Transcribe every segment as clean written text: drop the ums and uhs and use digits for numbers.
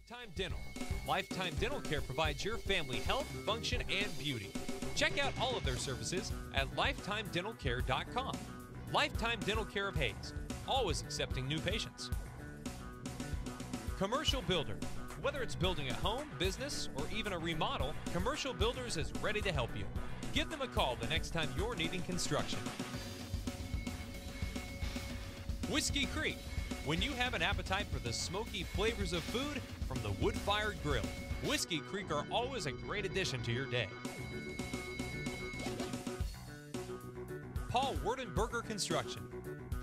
Lifetime Dental. Lifetime Dental Care provides your family health, function, and beauty. Check out all of their services at lifetimedentalcare.com. Lifetime Dental Care of Hayes, always accepting new patients. Commercial Builder. Whether it's building a home, business, or even a remodel, Commercial Builders is ready to help you. Give them a call the next time you're needing construction. Whiskey Creek. When you have an appetite for the smoky flavors of food from the wood-fired grill, Whiskey Creek are always a great addition to your day. Paul Werdenberger Construction.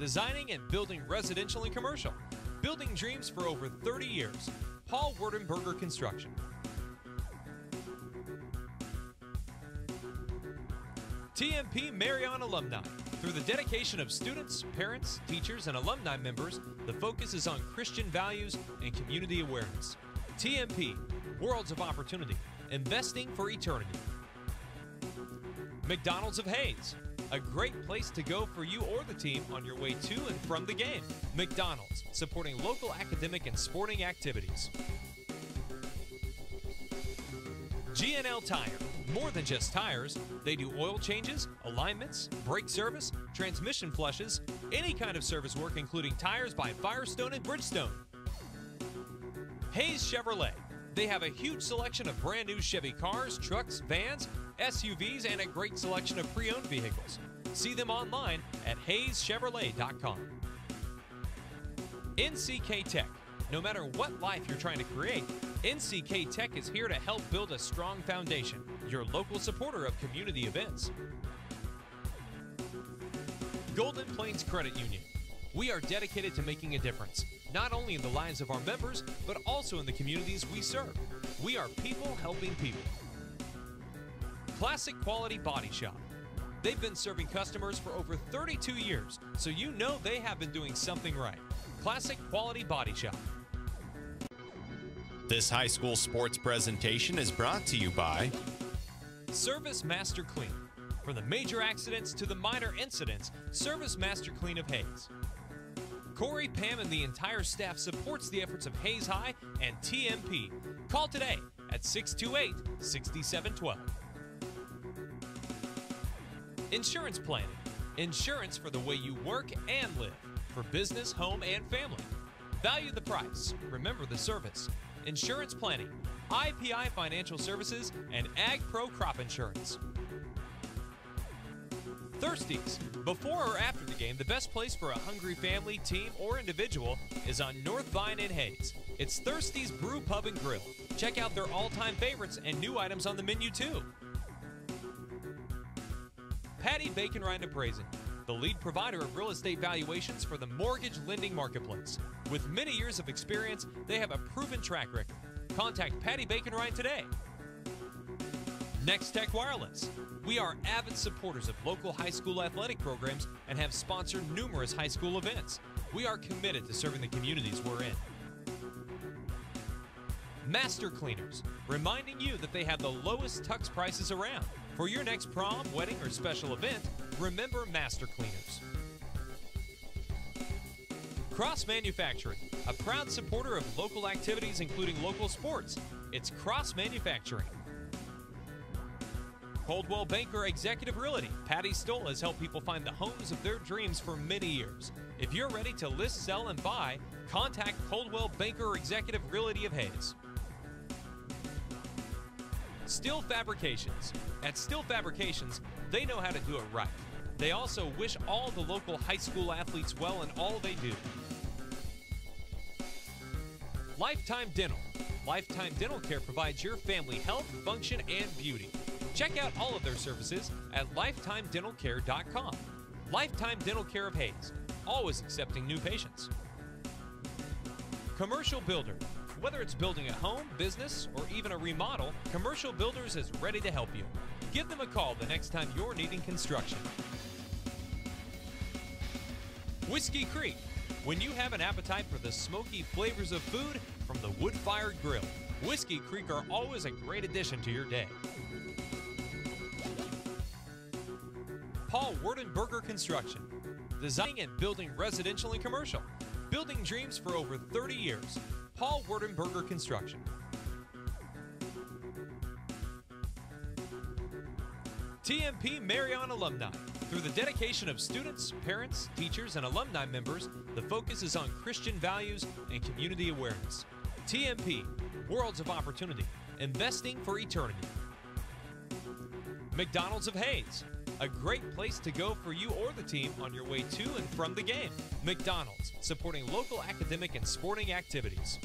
Designing and building residential and commercial. Building dreams for over 30 years. Paul Werdenberger Construction. TMP Marion Alumni. Through the dedication of students, parents, teachers, and alumni members, the focus is on Christian values and community awareness. TMP, Worlds of Opportunity, investing for eternity. McDonald's of Hayes, a great place to go for you or the team on your way to and from the game. McDonald's, supporting local academic and sporting activities. G&L Tire, more than just tires. They do oil changes, alignments, brake service, transmission flushes, any kind of service work including tires by Firestone and Bridgestone. Hayes Chevrolet. They have a huge selection of brand new Chevy cars, trucks, vans, SUVs, and a great selection of pre-owned vehicles. See them online at hayeschevrolet.com. NCK Tech. No matter what life you're trying to create, NCK Tech is here to help build a strong foundation. Your local supporter of community events. Golden Plains Credit Union. We are dedicated to making a difference, not only in the lives of our members, but also in the communities we serve. We are people helping people. Classic Quality Body Shop. They've been serving customers for over 32 years, so you know they have been doing something right. Classic Quality Body Shop. This high school sports presentation is brought to you by Service Master Clean. From the major accidents to the minor incidents, Service Master Clean of Hayes. Corey, Pam, and the entire staff supports the efforts of Hayes High and TMP. Call today at 628-6712. Insurance Planning. Insurance for the way you work and live. For business, home, and family. Value the price. Remember the service. Insurance Planning, IPI Financial Services, and Ag Pro Crop Insurance. Thirsties. Before or after the game, the best place for a hungry family, team, or individual is on North Vine in Hayes. It's Thirsties Brew Pub and Grill. Check out their all-time favorites and new items on the menu too. Patty Bacon Rind Appraising, the lead provider of real estate valuations for the mortgage lending marketplace. With many years of experience, they have a proven track record. Contact Patty Bacon Rind today. Next Tech Wireless. We are avid supporters of local high school athletic programs and have sponsored numerous high school events. We are committed to serving the communities we're in. Master Cleaners, reminding you that they have the lowest tux prices around. For your next prom, wedding, or special event, remember Master Cleaners. Cross Manufacturing, a proud supporter of local activities including local sports. It's Cross Manufacturing. Coldwell Banker Executive Realty. Patty Stoll has helped people find the homes of their dreams for many years. If you're ready to list, sell, and buy, contact Coldwell Banker Executive Realty of Hayes. Steel Fabrications. At Steel Fabrications, they know how to do it right. They also wish all the local high school athletes well in all they do. Lifetime Dental. Lifetime Dental Care provides your family health, function, and beauty. Check out all of their services at lifetimedentalcare.com. Lifetime Dental Care of Hayes, always accepting new patients. Commercial Builder. Whether it's building a home, business, or even a remodel, Commercial Builders is ready to help you. Give them a call the next time you're needing construction. Whiskey Creek. When you have an appetite for the smoky flavors of food from the wood-fired grill, Whiskey Creek are always a great addition to your day. Paul Werdenberger Construction. Designing and building residential and commercial. Building dreams for over 30 years. Paul Werdenberger Construction. TMP Marion Alumni. Through the dedication of students, parents, teachers, and alumni members, the focus is on Christian values and community awareness. TMP, Worlds of Opportunity, Investing for Eternity. McDonald's of Hayes, a great place to go for you or the team on your way to and from the game. McDonald's, supporting local academic and sporting activities.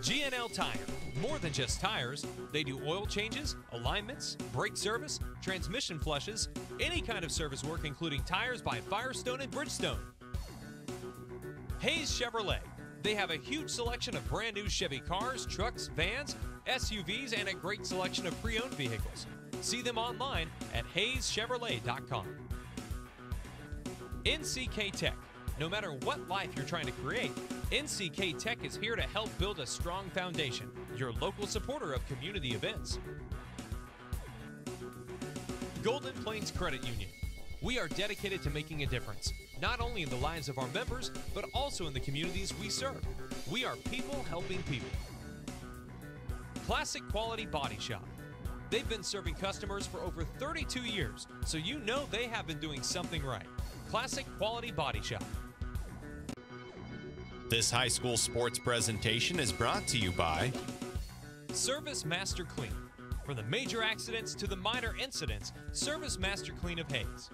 G&L Tire, more than just tires. They do oil changes, alignments, brake service, transmission flushes, any kind of service work including tires by Firestone and Bridgestone. Hayes Chevrolet, they have a huge selection of brand new Chevy cars, trucks, vans, SUVs, and a great selection of pre-owned vehicles. See them online at hayeschevrolet.com. NCK Tech. No matter what life you're trying to create, NCK Tech is here to help build a strong foundation. Your local supporter of community events. Golden Plains Credit Union. We are dedicated to making a difference, not only in the lives of our members, but also in the communities we serve. We are people helping people. Classic Quality Body Shop. They've been serving customers for over 32 years, so you know they have been doing something right. Classic Quality Body Shop. This high school sports presentation is brought to you by Service Master Clean. From the major accidents to the minor incidents, Service Master Clean of Hayes.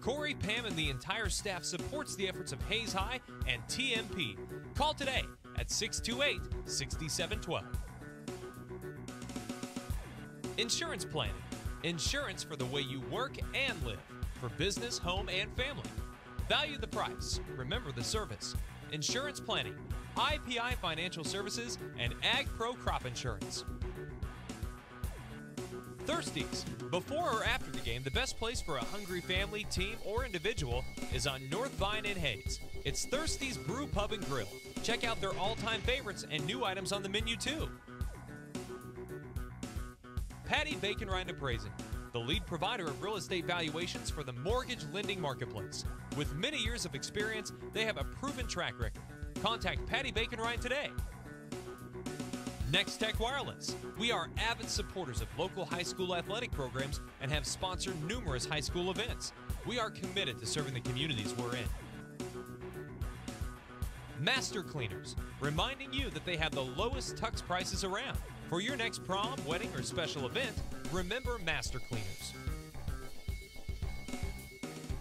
Corey, Pam, and the entire staff supports the efforts of Hayes High and TMP. Call today at 628-6712. Insurance planning. Insurance for the way you work and live. For business, home, and family. Value the price. Remember the service. Insurance planning, IPI Financial Services, and Ag Pro Crop Insurance. Thirsties. Before or after the game, the best place for a hungry family, team, or individual is on North Vine in Hayes. It's Thirsties Brew Pub and Grill. Check out their all-time favorites and new items on the menu too. Patty Bacon Rind Appraising, the lead provider of real estate valuations for the mortgage lending marketplace. With many years of experience, they have a proven track record. Contact Patty Bacon Rind today. Next Tech Wireless. We are avid supporters of local high school athletic programs and have sponsored numerous high school events. We are committed to serving the communities we're in. Master Cleaners, reminding you that they have the lowest tux prices around. For your next prom, wedding, or special event, remember Master Cleaners.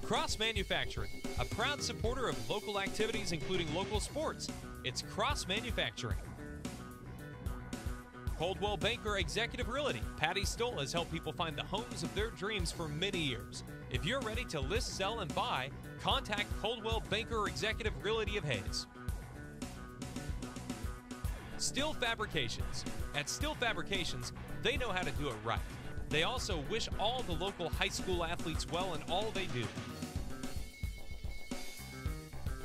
Cross Manufacturing, a proud supporter of local activities including local sports. It's Cross Manufacturing. Coldwell Banker Executive Realty. Patty Stoll has helped people find the homes of their dreams for many years. If you're ready to list, sell, and buy, contact Coldwell Banker Executive Realty of Hayes. Steel Fabrications. At Steel Fabrications, they know how to do it right. They also wish all the local high school athletes well in all they do.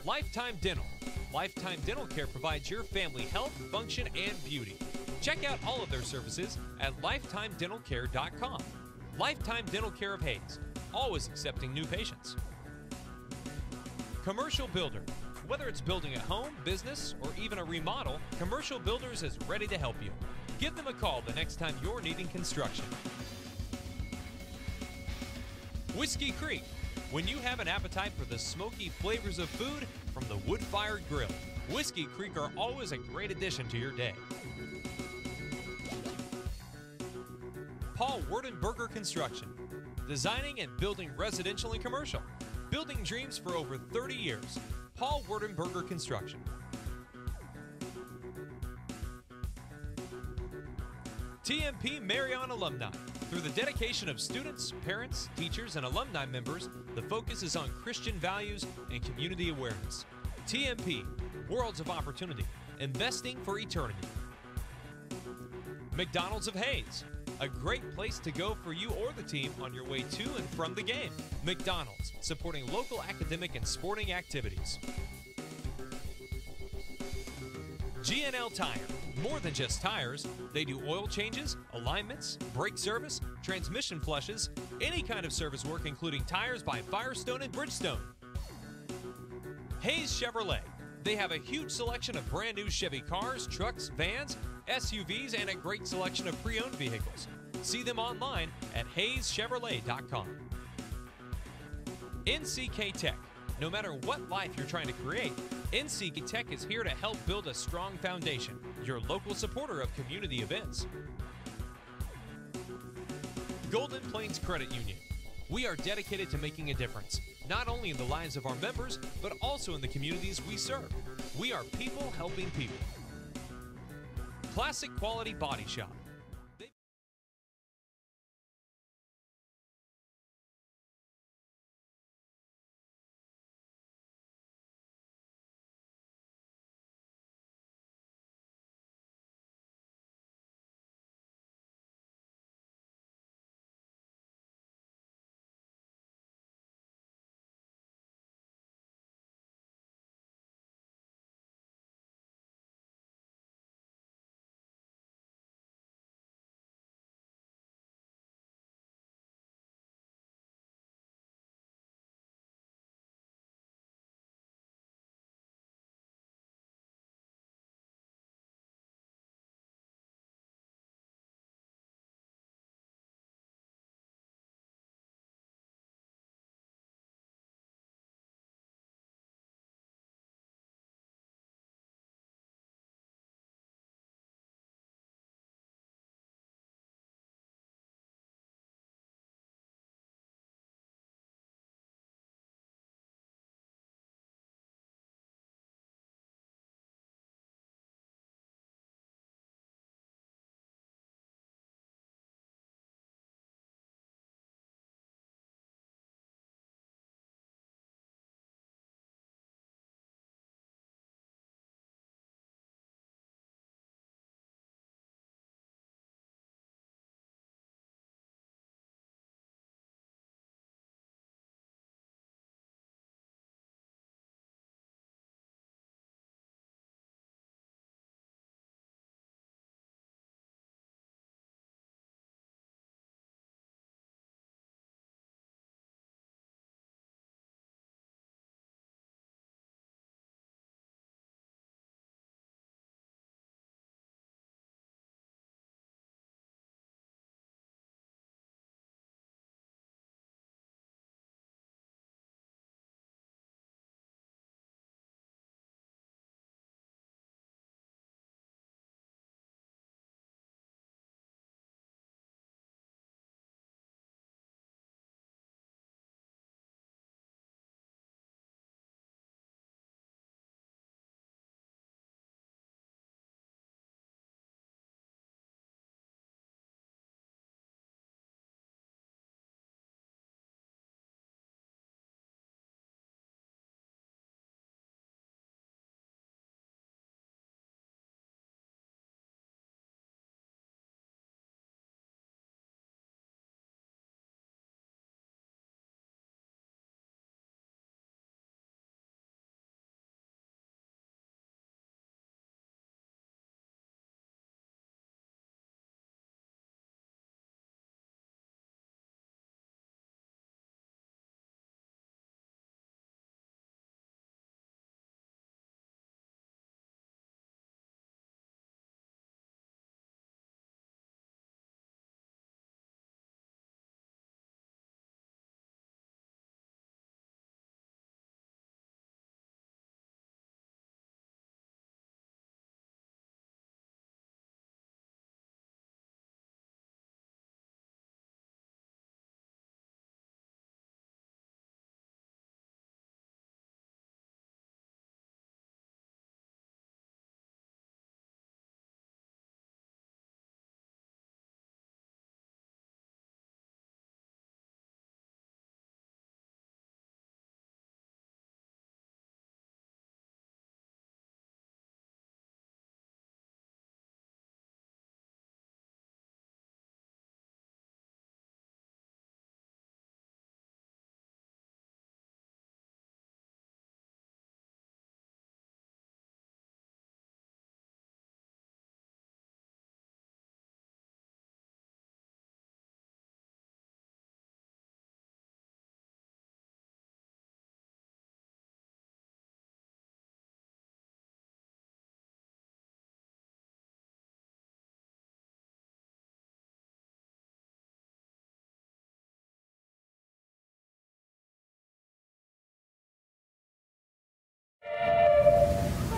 Lifetime Dental. Lifetime Dental Care provides your family health, function, and beauty. Check out all of their services at lifetimedentalcare.com. Lifetime Dental Care of Hayes, always accepting new patients. Commercial Builder. Whether it's building a home, business, or even a remodel, Commercial Builders is ready to help you. Give them a call the next time you're needing construction. Whiskey Creek. When you have an appetite for the smoky flavors of food from the wood-fired grill, Whiskey Creek are always a great addition to your day. Paul Werdenberger Construction. Designing and building residential and commercial. Building dreams for over 30 years. Paul Werdenberger Construction. TMP Marion Alumni. Through the dedication of students, parents, teachers, and alumni members, the focus is on Christian values and community awareness. TMP, Worlds of Opportunity, Investing for Eternity. McDonald's of Hayes, a great place to go for you or the team on your way to and from the game. McDonald's, supporting local academic and sporting activities. G&L Tire, more than just tires. They do oil changes, alignments, brake service, transmission flushes, any kind of service work including tires by Firestone and Bridgestone. Hayes Chevrolet, They have a huge selection of brand new Chevy cars, trucks, vans, SUVs, and a great selection of pre-owned vehicles. See them online at hayschevrolet.com. NCK Tech. No matter what life you're trying to create, NCK Tech is here to help build a strong foundation. Your local supporter of community events. Golden Plains Credit Union. We are dedicated to making a difference, not only in the lives of our members, but also in the communities we serve. We are people helping people. Classic Quality Body Shop.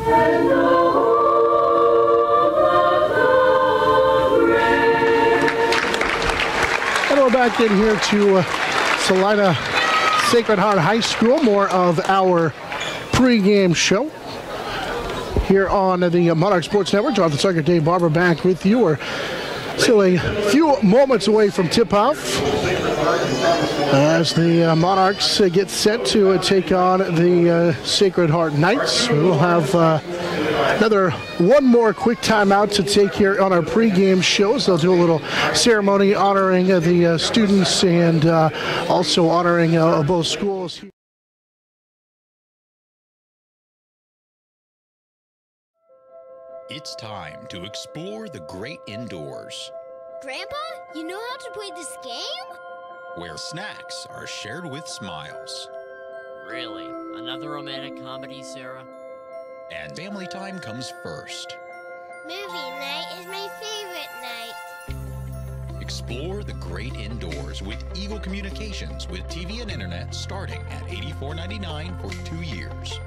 And we're back in here to Salina Sacred Heart High School. More of our pregame show here on the Monarch Sports Network. Jonathan Sucker, Dave Barber back with you. We're still a few moments away from tip-off as the Monarchs get set to take on the Sacred Heart Knights. We'll have one more quick timeout to take here on our pregame shows. They'll do a little ceremony honoring the students and also honoring both schools. It's time to explore the great indoors, Grandpa, you know how to play this game? where snacks are shared with smiles, Really? Another romantic comedy, Sarah? and family time comes first. Movie night is my favorite night. Explore the great indoors with Eagle Communications with TV and internet starting at $84.99 for 2 years.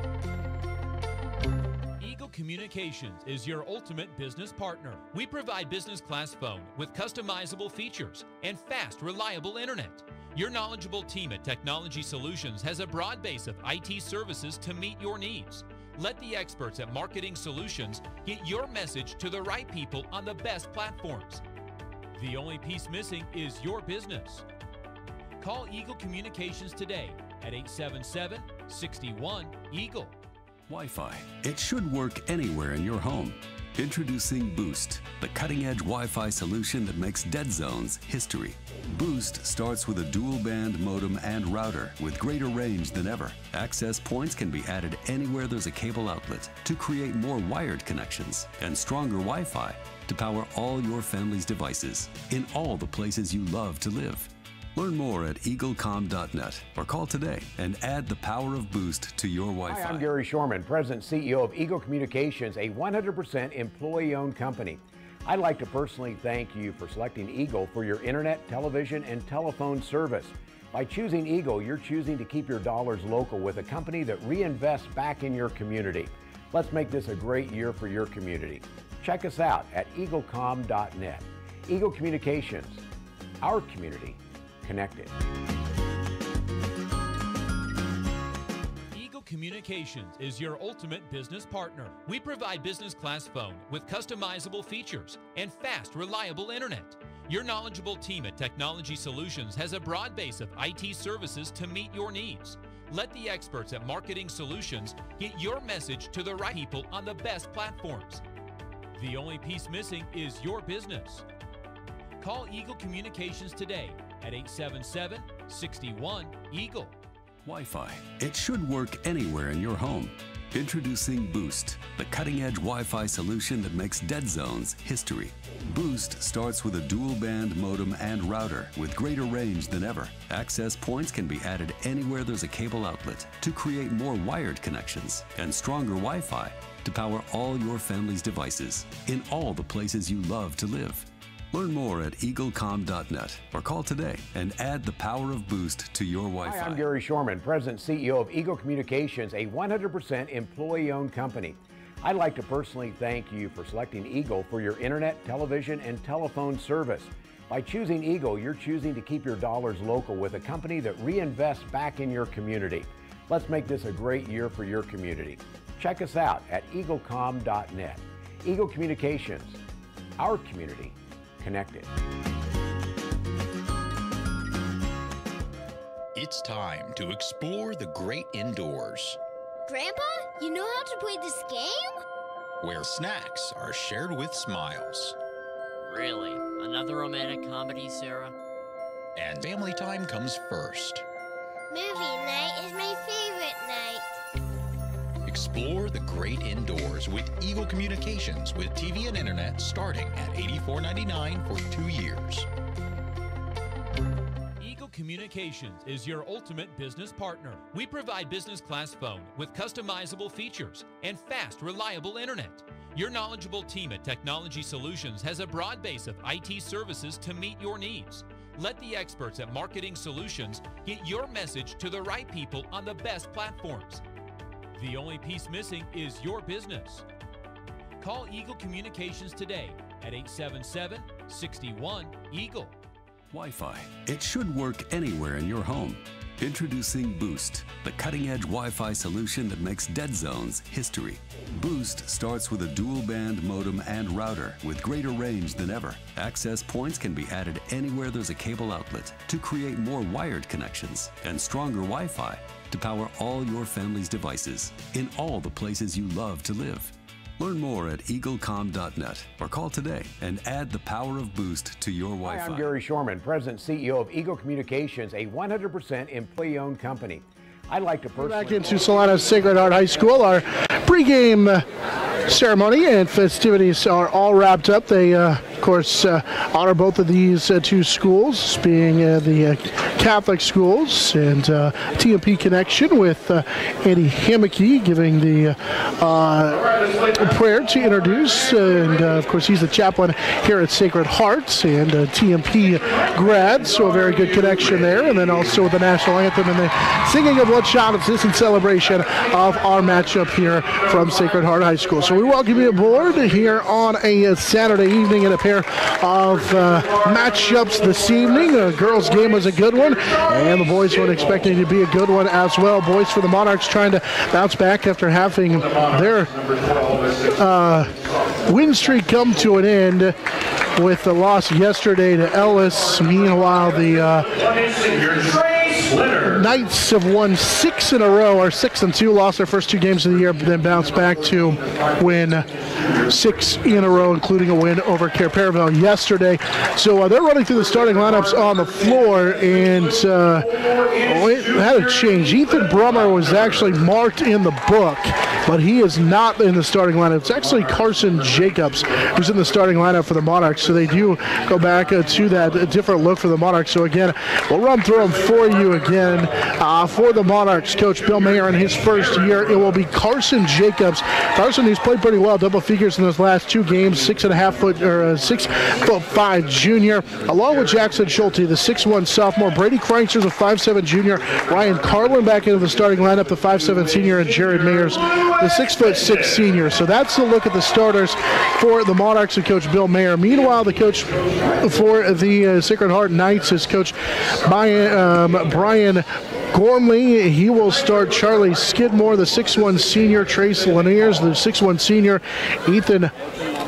Eagle Communications is your ultimate business partner. We provide business class phone with customizable features and fast, reliable internet. Your knowledgeable team at Technology Solutions has a broad base of IT services to meet your needs. Let the experts at Marketing Solutions get your message to the right people on the best platforms. The only piece missing is your business. Call Eagle Communications today at 877-61-EAGLE. Wi-Fi. It should work anywhere in your home. Introducing Boost, the cutting-edge Wi-Fi solution that makes dead zones history. Boost starts with a dual-band modem and router with greater range than ever. Access points can be added anywhere there's a cable outlet to create more wired connections and stronger Wi-Fi to power all your family's devices in all the places you love to live. Learn more at eaglecom.net or call today and add the power of Boost to your Wi-Fi. Hi, I'm Gary Shorman, President and CEO of Eagle Communications, a 100% employee-owned company. I'd like to personally thank you for selecting Eagle for your internet, television, and telephone service. By choosing Eagle, you're choosing to keep your dollars local with a company that reinvests back in your community. Let's make this a great year for your community. Check us out at eaglecom.net. Eagle Communications, our community connected. Eagle Communications is your ultimate business partner. We provide business class phone with customizable features and fast, reliable internet. Your knowledgeable team at Technology Solutions has a broad base of IT services to meet your needs. Let the experts at Marketing Solutions get your message to the right people on the best platforms. The only piece missing is your business. Call Eagle Communications today at 877-61-EAGLE. Wi-Fi. It should work anywhere in your home. Introducing Boost, the cutting-edge Wi-Fi solution that makes dead zones history. Boost starts with a dual-band modem and router with greater range than ever. Access points can be added anywhere there's a cable outlet to create more wired connections and stronger Wi-Fi to power all your family's devices in all the places you love to live. Learn more at eaglecom.net or call today and add the power of Boost to your Wi-Fi. Hi, I'm Gary Shorman, President and CEO of Eagle Communications, a 100% employee-owned company. I'd like to personally thank you for selecting Eagle for your internet, television, and telephone service. By choosing Eagle, you're choosing to keep your dollars local with a company that reinvests back in your community. Let's make this a great year for your community. Check us out at eaglecom.net. Eagle Communications, our community connected. It's time to explore the great indoors, Grandpa, you know how to play this game? where snacks are shared with smiles, Really? Another romantic comedy, Sarah? and family time comes first. Movie night is my favorite night. Explore the great indoors with Eagle Communications with TV and internet starting at $84.99 for 2 years. Eagle Communications is your ultimate business partner. We provide business class phone with customizable features and fast, reliable internet. Your knowledgeable team at Technology Solutions has a broad base of IT services to meet your needs. Let the experts at Marketing Solutions get your message to the right people on the best platforms. The only piece missing is your business. Call Eagle Communications today at 877-61-EAGLE. Wi-Fi. It should work anywhere in your home. Introducing Boost, the cutting-edge Wi-Fi solution that makes dead zones history. Boost starts with a dual-band modem and router with greater range than ever. Access points can be added anywhere there's a cable outlet to create more wired connections and stronger Wi-Fi to power all your family's devices in all the places you love to live. Learn more at eaglecom.net or call today and add the power of Boost to your Wi-Fi. Hi, I'm Gary Shorman, President and CEO of Eagle Communications, a 100% employee-owned company. I'd like to personally... Back into Salina's Sacred Heart High School. Our pregame ceremony and festivities are all wrapped up. They, of course, honor both of these two schools, being the Catholic schools, and TMP connection with Eddie Hammocky giving the prayer to introduce. And, of course, he's the chaplain here at Sacred Heart and TMP grad, so a very good connection there. And then also the national anthem and the singing of Bloodshot Assistant celebration of our matchup here from Sacred Heart High School. So we welcome you aboard here on a Saturday evening in a pair of matchups this evening. The girls' game was a good one, and the boys weren't expecting to be a good one as well. Boys for the Monarchs trying to bounce back after having their win streak come to an end with the loss yesterday to Ellis. Meanwhile, the Knights have won 6 in a row, or 6-2, lost their first 2 games of the year, but then bounced back to win 6 in a row, including a win over Careparville yesterday. So they're running through the starting lineups on the floor, and it had a change. Ethan Brummer was actually marked in the book, but he is not in the starting lineup. It's actually Carson Jacobs who's in the starting lineup for the Monarchs, so they do go back to that different look for the Monarchs. So again, we'll run through them for you again. For the Monarchs, Coach Bill Mayer in his first year, it will be Carson Jacobs. Carson, who's played pretty well, double figures in those last 2 games, 6'5" junior, along with Jackson Schulte, the 6'1" sophomore. Brady Kreitzer, the 5'7" junior. Ryan Carlin back into the starting lineup, the 5'7" senior, and Jared Mayers, the 6'6" senior. So that's the look at the starters for the Monarchs and Coach Bill Mayer. Meanwhile, the coach for the Sacred Heart Knights is Coach Brian Gormley. He will start Charlie Skidmore, the 6'1" senior. Trace Laniers, the 6'1" senior. Ethan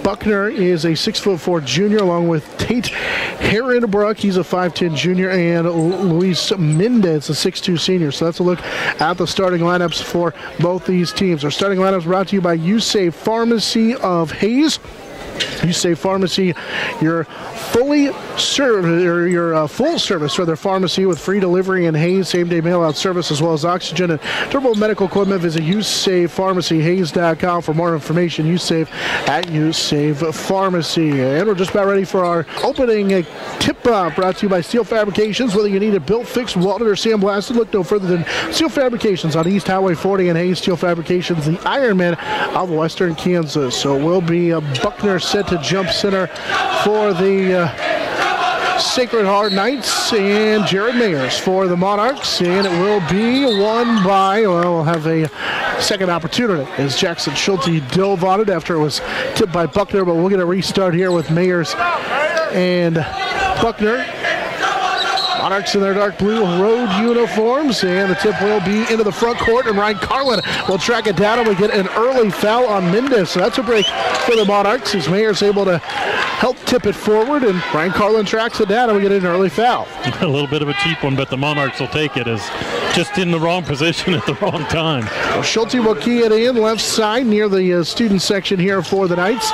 Buckner is a 6'4" junior, along with Tate Herrenbrook. He's a 5'10" junior, and Luis Mendez, a 6'2" senior. So that's a look at the starting lineups for both these teams. Our starting lineups brought to you by USAVE Pharmacy of Hayes. USAVE Pharmacy, your full service for their pharmacy with free delivery and Hayes same-day mail-out service, as well as oxygen and durable medical equipment. Visit USAVE Pharmacy, Hayes.com for more information. USAVE at USAVE Pharmacy. And we're just about ready for our opening tip-off, brought to you by Steel Fabrications. Whether you need it built, fixed, welded, or sandblasted, look no further than Steel Fabrications on East Highway 40 in Hayes. Steel Fabrications, the Ironman of Western Kansas. So it will be Buckner set to jump center for the Sacred Heart Knights, and Jared Mayers for the Monarchs, and it will be won by, well, we'll have a second opportunity as Jackson Schulte dove on it after it was tipped by Buckner, but we'll get a restart here with Mayers and Buckner. Monarchs in their dark blue road uniforms, and the tip will be into the front court, and Ryan Carlin will track it down, and we get an early foul on Mendez. So that's a break for the Monarchs as Mayer's able to help tip it forward, and Ryan Carlin tracks it down, and we get an early foul. A little bit of a cheap one, but the Monarchs will take it as just in the wrong position at the wrong time. Well, Schulte will key it in left side near the student section here for the Knights.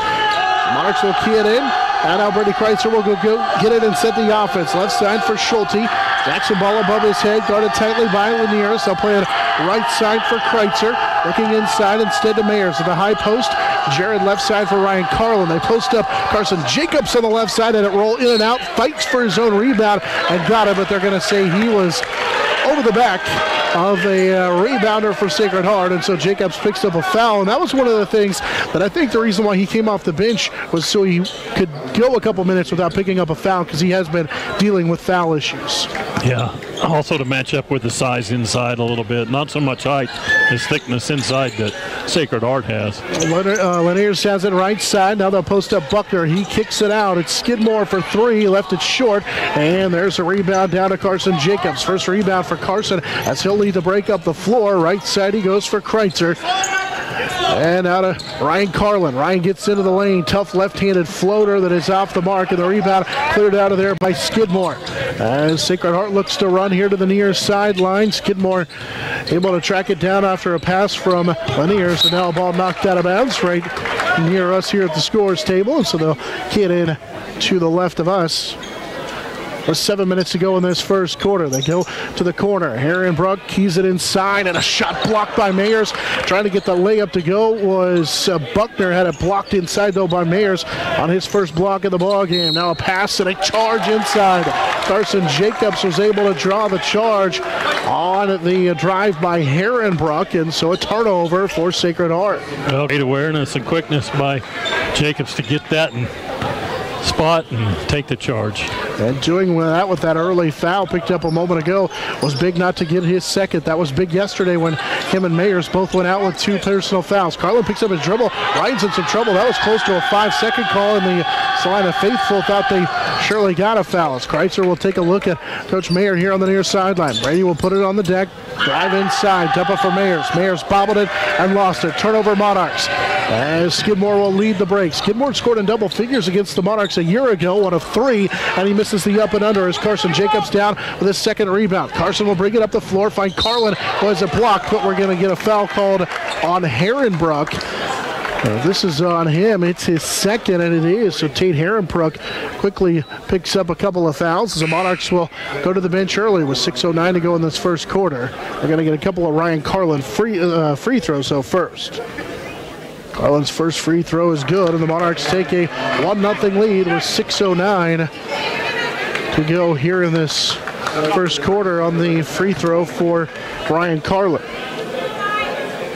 Monarchs will key it in. And now Brady Kreitzer will go get it and set the offense. Left side for Schulte. Jackson ball above his head, guarded tightly by Laniers. They'll play it right side for Kreitzer. Looking inside instead to Mayers at the high post. Jared left side for Ryan Carlin. They post up Carson Jacobs on the left side, and it roll in and out. Fights for his own rebound and got it, but they're going to say he was over the back of a rebounder for Sacred Heart, and so Jacobs picks up a foul, and that was one of the things that I think the reason why he came off the bench was so he could go a couple minutes without picking up a foul, because he has been dealing with foul issues. Yeah, also to match up with the size inside a little bit. Not so much height as thickness inside that Sacred Heart has. Laniers has it right side. Now they'll post up Buckner. He kicks it out. It's Skidmore for three. Left it short. And there's a rebound down to Carson Jacobs. First rebound for Carson as he'll lead to break up the floor. Right side he goes for Kreitzer. And out of Ryan Carlin. Ryan gets into the lane. Tough left-handed floater that is off the mark. And the rebound cleared out of there by Skidmore. As Sacred Heart looks to run here to the near sideline. Skidmore able to track it down after a pass from Laniers. And now a ball knocked out of bounds right near us here at the scores table. And so they'll get in to the left of us. With 7 minutes to go in this first quarter. They go to the corner. Herrenbrook keys it inside, and a shot blocked by Mayers. Trying to get the layup to go was Buckner. Had it blocked inside, though, by Mayers on his first block of the ball game. Now a pass and a charge inside. Carson Jacobs was able to draw the charge on the drive by Herrenbrook, and so a turnover for Sacred Heart. Well, great awareness and quickness by Jacobs to get that and spot and take the charge. And doing that with that early foul picked up a moment ago was big not to get his second. That was big yesterday when him and Mayers both went out with 2 personal fouls. Carlin picks up his dribble. Ryan's in some trouble. That was close to a 5-second call, and the Salina faithful thought they surely got a foul. As Kreitzer will take a look at Coach Mayer here on the near sideline. Brady will put it on the deck. Drive inside. Dump it for Mayers. Mayers bobbled it and lost it. Turnover Monarchs. As Skidmore will lead the break. Skidmore scored in double figures against the Monarchs a year ago, 1 of 3, and he misses the up and under as Carson Jacobs down with his second rebound. Carson will bring it up the floor, find Carlin, was a block, but we're going to get a foul called on Herrenbrook. This is on him. It's his second, and it is. So Tate Herrenbrook quickly picks up a couple of fouls as the Monarchs will go to the bench early with 6:09 to go in this first quarter. They're going to get a couple of Ryan Carlin free throws, so first. Carlin's first free throw is good, and the Monarchs take a 1-0 lead with 6:09 to go here in this first quarter on the free throw for Ryan Carlin.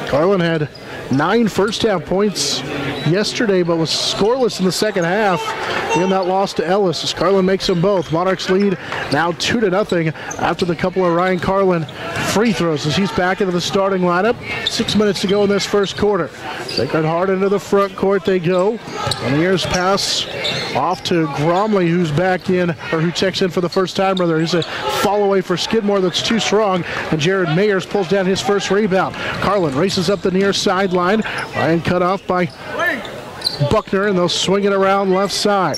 Carlin had 9 first-half points yesterday, but was scoreless in the second half in that loss to Ellis as Carlin makes them both. Monarchs lead now 2-0 after the couple of Ryan Carlin free throws as he's back into the starting lineup. 6 minutes to go in this first quarter. Sacred Heart into the front court they go. Laniers pass off to Gromley, who's back in, or who checks in for the first time, rather. He's a fall away for Skidmore that's too strong, and Jared Mayers pulls down his first rebound. Carlin races up the near sideline. Ryan cut off by Buckner, and they'll swing it around left side.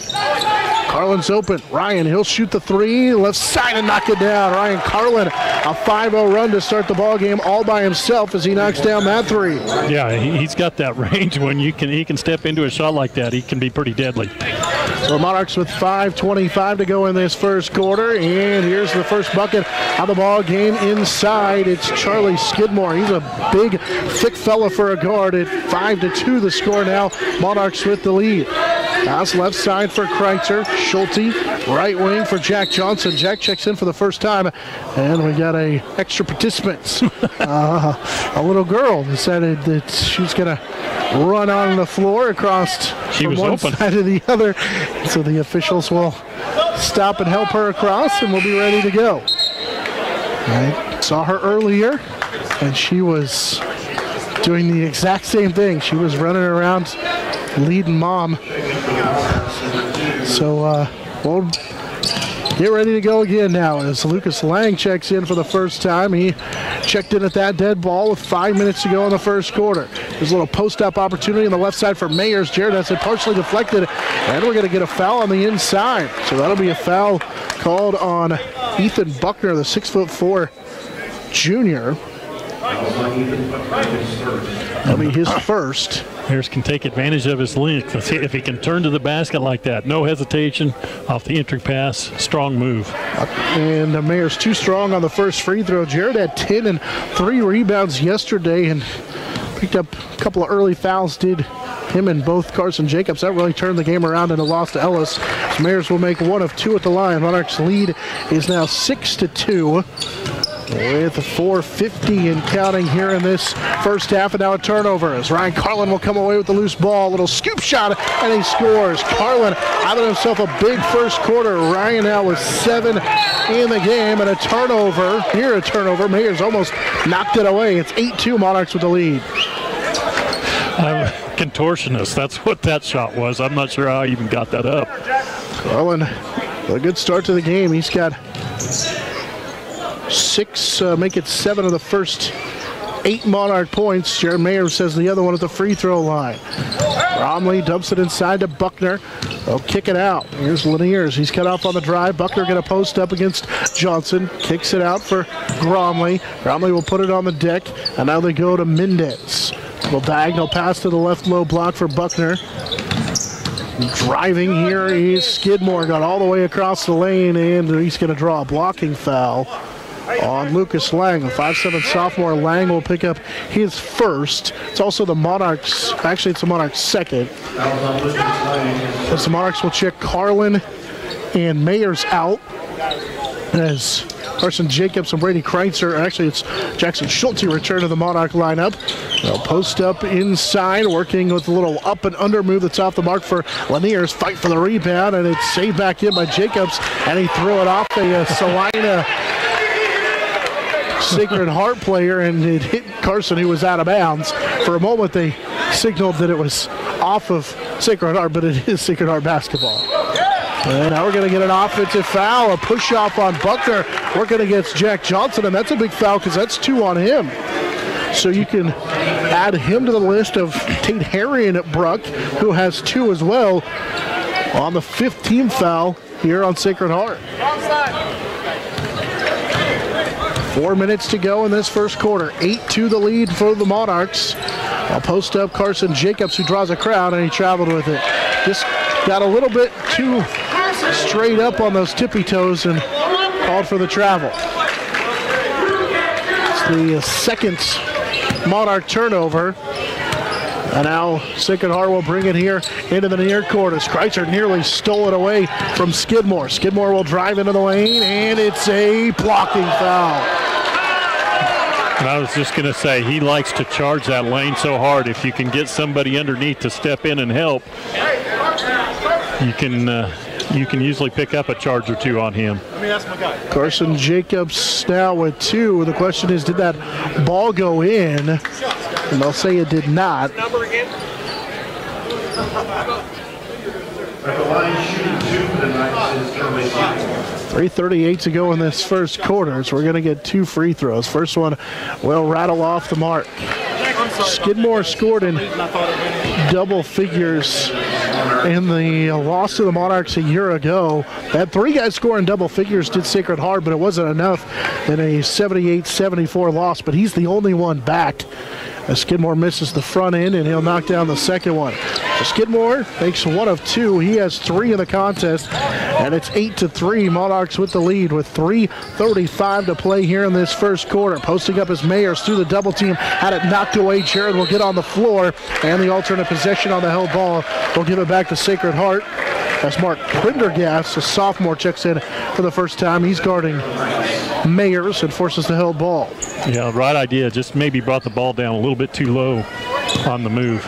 Carlin's open. Ryan, he'll shoot the 3, left side and knock it down. Ryan Carlin, a 5-0 run to start the ball game all by himself as he knocks down that 3. Yeah, he's got that range. When he can step into a shot like that, he can be pretty deadly. So Monarchs with 5:25 to go in this first quarter, and here's the first bucket of the ball game inside. It's Charlie Skidmore. He's a big, thick fella for a guard. At 5-2 the score now. Monarchs with the lead. Pass left side for Kreitzer. Schulte, right wing for Jack Johnson. Jack checks in for the first time, and we got a extra participants. A little girl decided that she's going to run on the floor across from one side to the other. So the officials will stop and help her across, and we'll be ready to go. I saw her earlier, and she was doing the exact same thing. She was running around leading mom. So we'll get ready to go again now as Lucas Lang checks in for the first time. He checked in at that dead ball with 5 minutes to go in the first quarter. There's a little post-up opportunity on the left side for Mayers. Jared has it partially deflected, and we're going to get a foul on the inside. So that'll be a foul called on Ethan Buckner, the 6'4" junior. That'll be his first. Mayers can take advantage of his length. If he can turn to the basket like that, no hesitation off the entry pass, strong move. And Mayers too strong on the first free throw. Jared had 10 and 3 rebounds yesterday and picked up a couple of early fouls, did him and both Carson Jacobs. That really turned the game around in a loss to Ellis. So Mayers will make 1 of 2 at the line. Monarchs lead is now 6-2. with 4:50 and counting here in this first half, and now a turnover as Ryan Carlin will come away with the loose ball. Little scoop shot, and he scores. Carlin having himself a big first quarter. Ryan now with 7 in the game, and a turnover. Here a turnover. Mayers almost knocked it away. It's 8-2 Monarchs with the lead. Contortionist, that's what that shot was. I'm not sure how I even got that up. Carlin, a good start to the game. He's got 6, make it 7 of the first 8 Monarch points. Jared Mayer says the other one at the free throw line. Bromley dumps it inside to Buckner. They'll kick it out. Here's Laniers. He's cut off on the drive. Buckner going to post up against Johnson. Kicks it out for Bromley. Bromley will put it on the deck, and now they go to Mendez. Little diagonal pass to the left low block for Buckner. Driving here is Skidmore. Got all the way across the lane, and he's going to draw a blocking foul on Lucas Lang. A 5'7" sophomore. Lang will pick up his first. It's also the Monarchs. Actually, it's the Monarchs' second. As the Monarchs will check Carlin and Mayers out, as Carson Jacobs and Brady Kreitzer, actually it's Jackson Schulte return to the Monarch lineup. They'll post up inside, working with a little up and under move that's off the mark for Laniers. Fight for the rebound, and it's saved back in by Jacobs, and he threw it off a Salina Sacred Heart player, and it hit Carson, who was out of bounds. For a moment they signaled that it was off of Sacred Heart, but it is Sacred Heart basketball. And now we're going to get an offensive foul, a push-off on Buckner, working against Jack Johnson, and that's a big foul because that's 2 on him. So you can add him to the list of Tate Harrion at Bruck, who has 2 as well, on the 5th team foul here on Sacred Heart. 4 minutes to go in this first quarter. 8-2 the lead for the Monarchs. I'll post up Carson Jacobs, who draws a crowd, and he traveled with it. Just got a little bit too straight up on those tippy toes and called for the travel. It's the second Monarch turnover. And now Sacred Heart will bring it here into the near court as Kreitzer nearly stole it away from Skidmore. Skidmore will drive into the lane, and it's a blocking foul. And I was just going to say, he likes to charge that lane so hard. If you can get somebody underneath to step in and help, you can usually pick up a charge or 2 on him. Let me ask my guy. Carson Jacobs now with 2. The question is, did that ball go in? And they'll say it did not. Number again? 3:38 to go in this first quarter, so we're going to get 2 free throws. First one will rattle off the mark. Skidmore scored in double figures in the loss to the Monarchs a year ago. That 3 guys scoring double figures did Sacred Heart, but it wasn't enough in a 78-74 loss. But he's the only one back as Skidmore misses the front end, and he'll knock down the second one. So Skidmore makes 1 of 2. He has 3 in the contest, and it's 8-3. Monarchs with the lead with 3:35 to play here in this first quarter. Posting up as Mayers through the double team, had it knocked away. Jared will get on the floor, and the alternate possession on the held ball will give it back to Sacred Heart as Mark Prendergast, a sophomore, checks in for the first time. He's guarding Mayers and forces the held ball. Yeah, right idea. Just maybe brought the ball down a little bit too low on the move.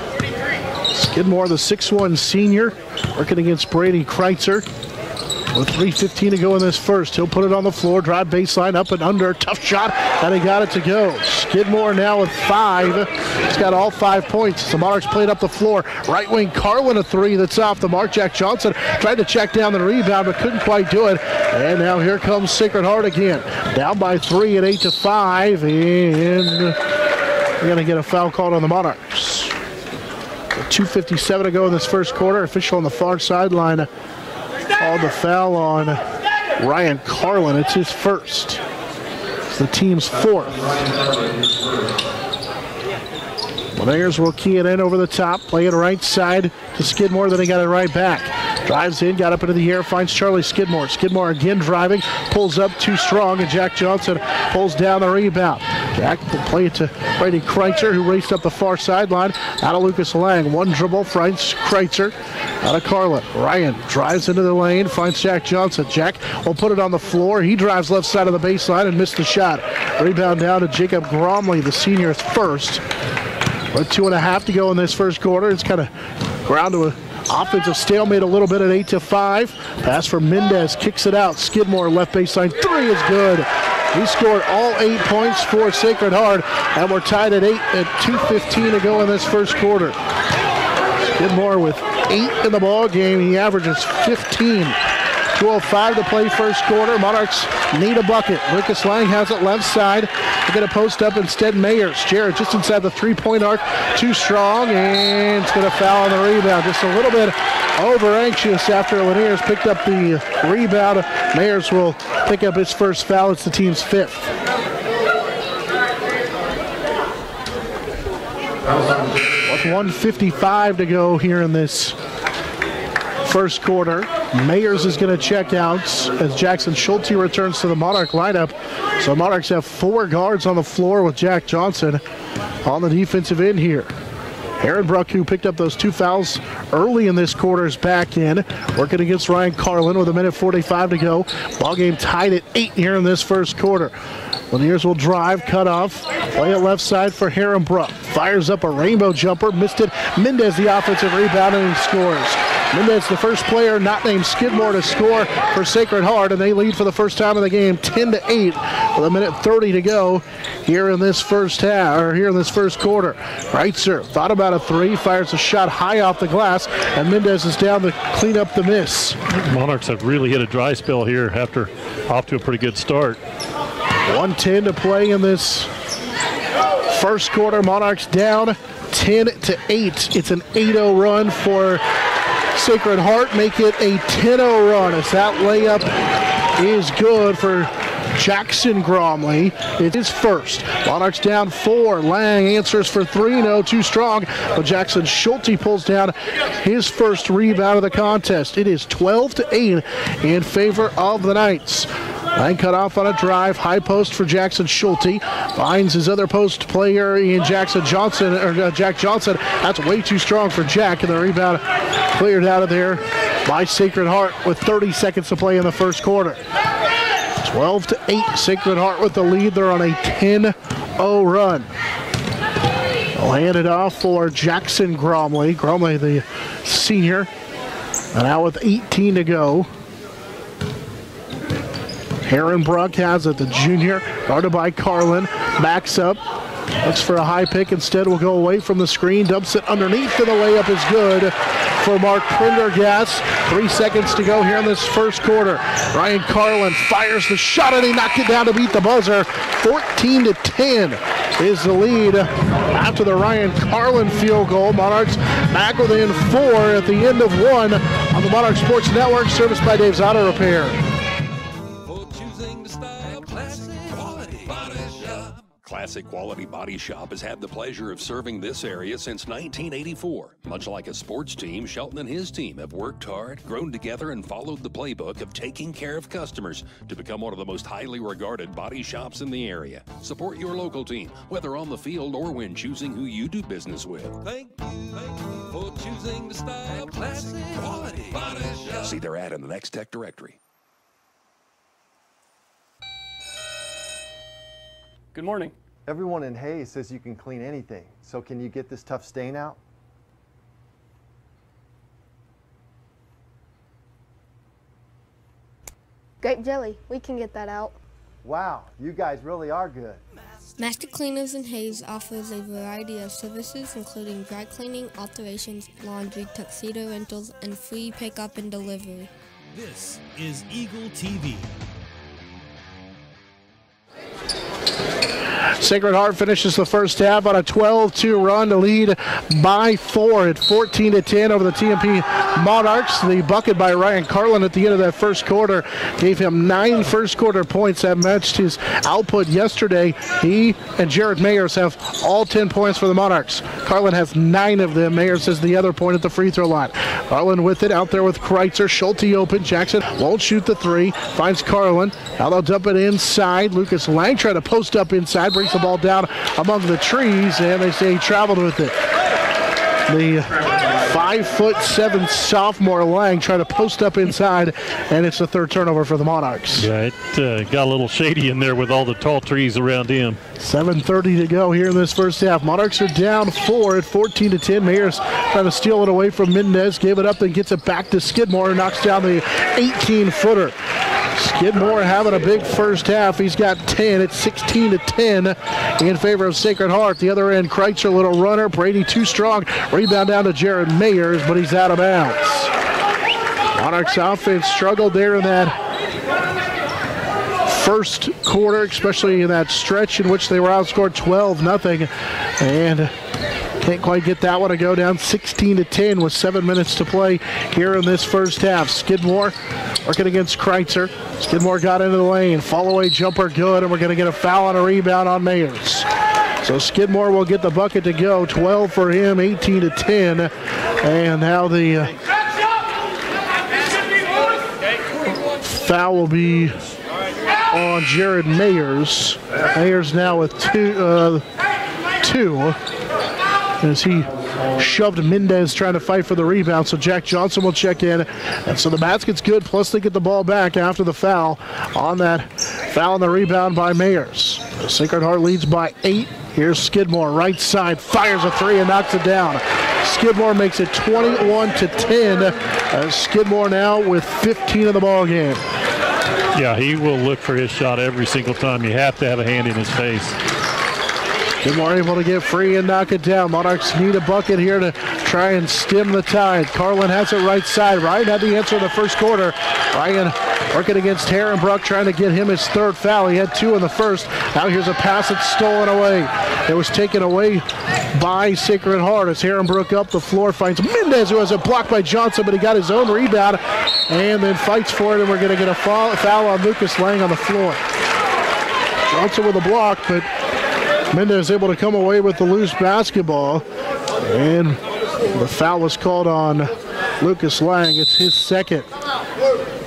Skidmore, the 6'1" senior, working against Brady Kreitzer. With 3:15 to go in this first, he'll put it on the floor, drive baseline, up and under, tough shot, and he got it to go. Skidmore now with 5. He's got all 5 points. The Monarchs played up the floor. Right wing Carlin, a 3 that's off the mark. Jack Johnson tried to check down the rebound, but couldn't quite do it. And now here comes Sacred Heart again. Down by 3 at 8-5, and we're going to get a foul called on the Monarchs. 2:57 to go in this first quarter. Official on the far sideline called the foul on Ryan Carlin. It's his first. It's the team's 4th. Mayers will key it in over the top, play it right side to Skidmore, then he got it right back. Drives in, got up into the air, finds Charlie Skidmore. Skidmore again driving, pulls up too strong, and Jack Johnson pulls down the rebound. Jack will play it to Brady Kreitzer, who raced up the far sideline. Out of Lucas Lang. 1 dribble, finds Kreitzer. Out of Carlin. Ryan drives into the lane, finds Jack Johnson. Jack will put it on the floor. He drives left side of the baseline and missed the shot. Rebound down to Jacob Gromley, the senior's first. With 2.5 to go in this first quarter. It's kind of ground to an offensive stalemate a little bit at 8-5. Pass for Mendez, kicks it out. Skidmore left baseline, 3 is good. He scored all 8 points for Sacred Heart, and we're tied at 8 at 2:15 to go in this first quarter. Skidmore with 8 in the ball game. He averages 15. 2:05 to play first quarter. Monarchs need a bucket. Lucas Lang has it left side. They're going to post up instead Mayers. Jared just inside the three-point arc. Too strong, and it's going to foul on the rebound. Just a little bit over anxious after Laniers picked up the rebound. Mayers will pick up his first foul. It's the team's 5th. With 1:55 to go here in this first quarter. Mayers is going to check out as Jackson Schulte returns to the Monarch lineup. So Monarchs have 4 guards on the floor with Jack Johnson on the defensive end here. Aaron Bruck, who picked up those 2 fouls early in this quarter, is back in, working against Ryan Carlin with 1:45 to go. Ball game tied at 8 here in this first quarter. Laniers will drive, cut off, play it left side for Aaron Bruck. Fires up a rainbow jumper, missed it. Mendez the offensive rebound, and he scores. Mendez, the first player not named Skidmore to score for Sacred Heart, and they lead for the first time in the game, 10-8, with 1:30 to go here in this first half, or here in this first quarter. Reitzer thought about a 3, fires a shot high off the glass, and Mendez is down to clean up the miss. Monarchs have really hit a dry spell here after off to a pretty good start. 1:10 to play in this first quarter. Monarchs down 10-8. It's an 8-0 run for Sacred Heart. Make it a 10-0 run as that layup is good for Jackson Gromley. It is first. Monarchs down 4. Lang answers for 3. No, too strong. But Jackson Schulte pulls down his first rebound of the contest. It is 12-8 in favor of the Knights. Lang cut off on a drive, high post for Jackson Schulte. Finds his other post player in Jack Johnson. That's way too strong for Jack, and the rebound cleared out of there by Sacred Heart with 30 seconds to play in the first quarter. 12-8, Sacred Heart with the lead. They're on a 10-0 run. They'll hand it off for Jackson Gromley. Gromley, the senior, and now with 18 to go. Aaron Bruck has it, the junior, guarded by Carlin, backs up, looks for a high pick, instead will go away from the screen, dumps it underneath, and the layup is good for Mark Prendergast. 3 seconds to go here in this first quarter. Ryan Carlin fires the shot, and he knocked it down to beat the buzzer. 14-10 is the lead after the Ryan Carlin field goal. Monarchs back within 4 at the end of 1 on the Monarch Sports Network, serviced by Dave's Auto Repair. Classic Quality Body Shop has had the pleasure of serving this area since 1984. Much like a sports team, Shelton and his team have worked hard, grown together, and followed the playbook of taking care of customers to become one of the most highly regarded body shops in the area. Support your local team, whether on the field or when choosing who you do business with. Thank you for choosing the style Classic Quality Body Shop. See their ad in the Next Tech directory. Good morning. Everyone in Hayes says you can clean anything, so can you get this tough stain out? Grape jelly, we can get that out. Wow, you guys really are good. Master Cleaners in Hayes offers a variety of services including dry cleaning, alterations, laundry, tuxedo rentals, and free pickup and delivery. This is Eagle TV. Sacred Heart finishes the first half on a 12-2 run to lead by 4 at 14-10 over the TMP Monarchs. The bucket by Ryan Carlin at the end of that first quarter gave him 9 first quarter points. That matched his output yesterday. He and Jared Mayers have all 10 points for the Monarchs. Carlin has 9 of them. Mayers has the other point at the free throw line. Carlin with it out there with Kreitzer. Schulte open. Jackson won't shoot the 3. Finds Carlin. Now they'll dump it inside. Lucas Lang trying to post up inside. Brings the ball down among the trees, and they say he traveled with it. The 5'7" sophomore Lang trying to post up inside, and it's the third turnover for the Monarchs. Yeah, it got a little shady in there with all the tall trees around him. 7:30 to go here in this first half. Monarchs are down 4 at 14-10. Mayers trying to steal it away from Mendez, gave it up, then gets it back to Skidmore, who knocks down the 18-footer. Skidmore having a big first half. He's got 10. It's 16-10 in favor of Sacred Heart. The other end, Kreitzer, little runner. Brady too strong. Rebound down to Jared Mayers, but he's out of bounds. Monarchs offense struggled there in that first quarter, especially in that stretch in which they were outscored 12-0, and can't quite get that one to go. Down 16-10 with 7 minutes to play here in this first half. Skidmore working against Kreitzer. Skidmore got into the lane. Fall away jumper good, and we're going to get a foul on a rebound on Mayers. So Skidmore will get the bucket to go. 12 for him, 18-10. And now the foul will be on Jared Mayers. Mayers now with two. As he shoved Mendez trying to fight for the rebound. So Jack Johnson will check in. And so the basket's good, plus they get the ball back after the foul on that foul on the rebound by Mayers. Sacred Heart leads by 8. Here's Skidmore, right side, fires a three and knocks it down. Skidmore makes it 21-10. Skidmore now with 15 in the ball game. Yeah, he will look for his shot every single time. You have to have a hand in his face. Skidmore able to get free and knock it down. Monarchs need a bucket here to try and stem the tide. Carlin has it right side. Ryan had the answer in the first quarter. Ryan working against Herrenbrook, trying to get him his third foul. He had 2 in the first. Now here's a pass that's stolen away. It was taken away by Sacred Heart as Herrenbrook up the floor finds Mendez, who has it blocked by Johnson, but he got his own rebound and then fights for it, and we're going to get a foul on Lucas Lang on the floor. Johnson with a block, but Mendez able to come away with the loose basketball, and the foul was called on Lucas Lang. It's his second.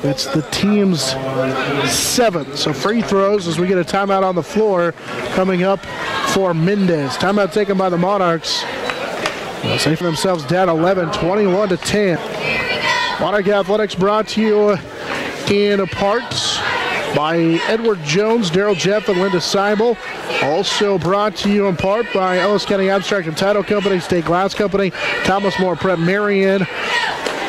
It's the team's 7th. So free throws as we get a timeout on the floor coming up for Mendez. Timeout taken by the Monarchs. They'll save for themselves down 11, 21-10. Monarch Athletics brought to you in parts by Edward Jones, Daryl Jeff, and Linda Seibel. Also brought to you in part by Ellis County Abstract and Title Company, State Glass Company, Thomas More Prep Marion,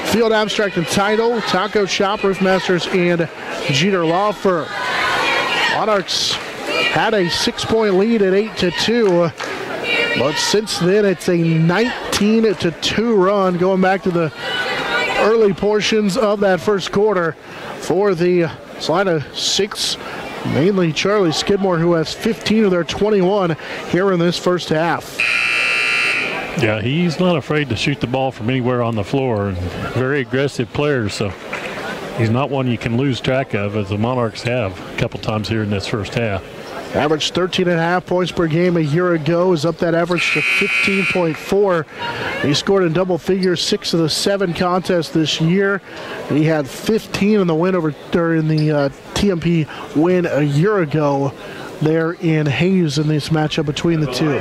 Field Abstract and Title, Taco Shop, Roofmasters, and Jeter Law Firm. Monarchs had a 6-point lead at 8-2, but since then it's a 19-2 run going back to the early portions of that first quarter for the Salina 6, mainly Charlie Skidmore, who has 15 of their 21 here in this first half. Yeah, he's not afraid to shoot the ball from anywhere on the floor. Very aggressive player, so he's not one you can lose track of, as the Monarchs have a couple times here in this first half. Averaged 13.5 points per game a year ago, is up that average to 15.4. He scored in double figures 6 of the 7 contests this year. He had 15 in the win during the TMP win a year ago there in Hayes in this matchup between the two.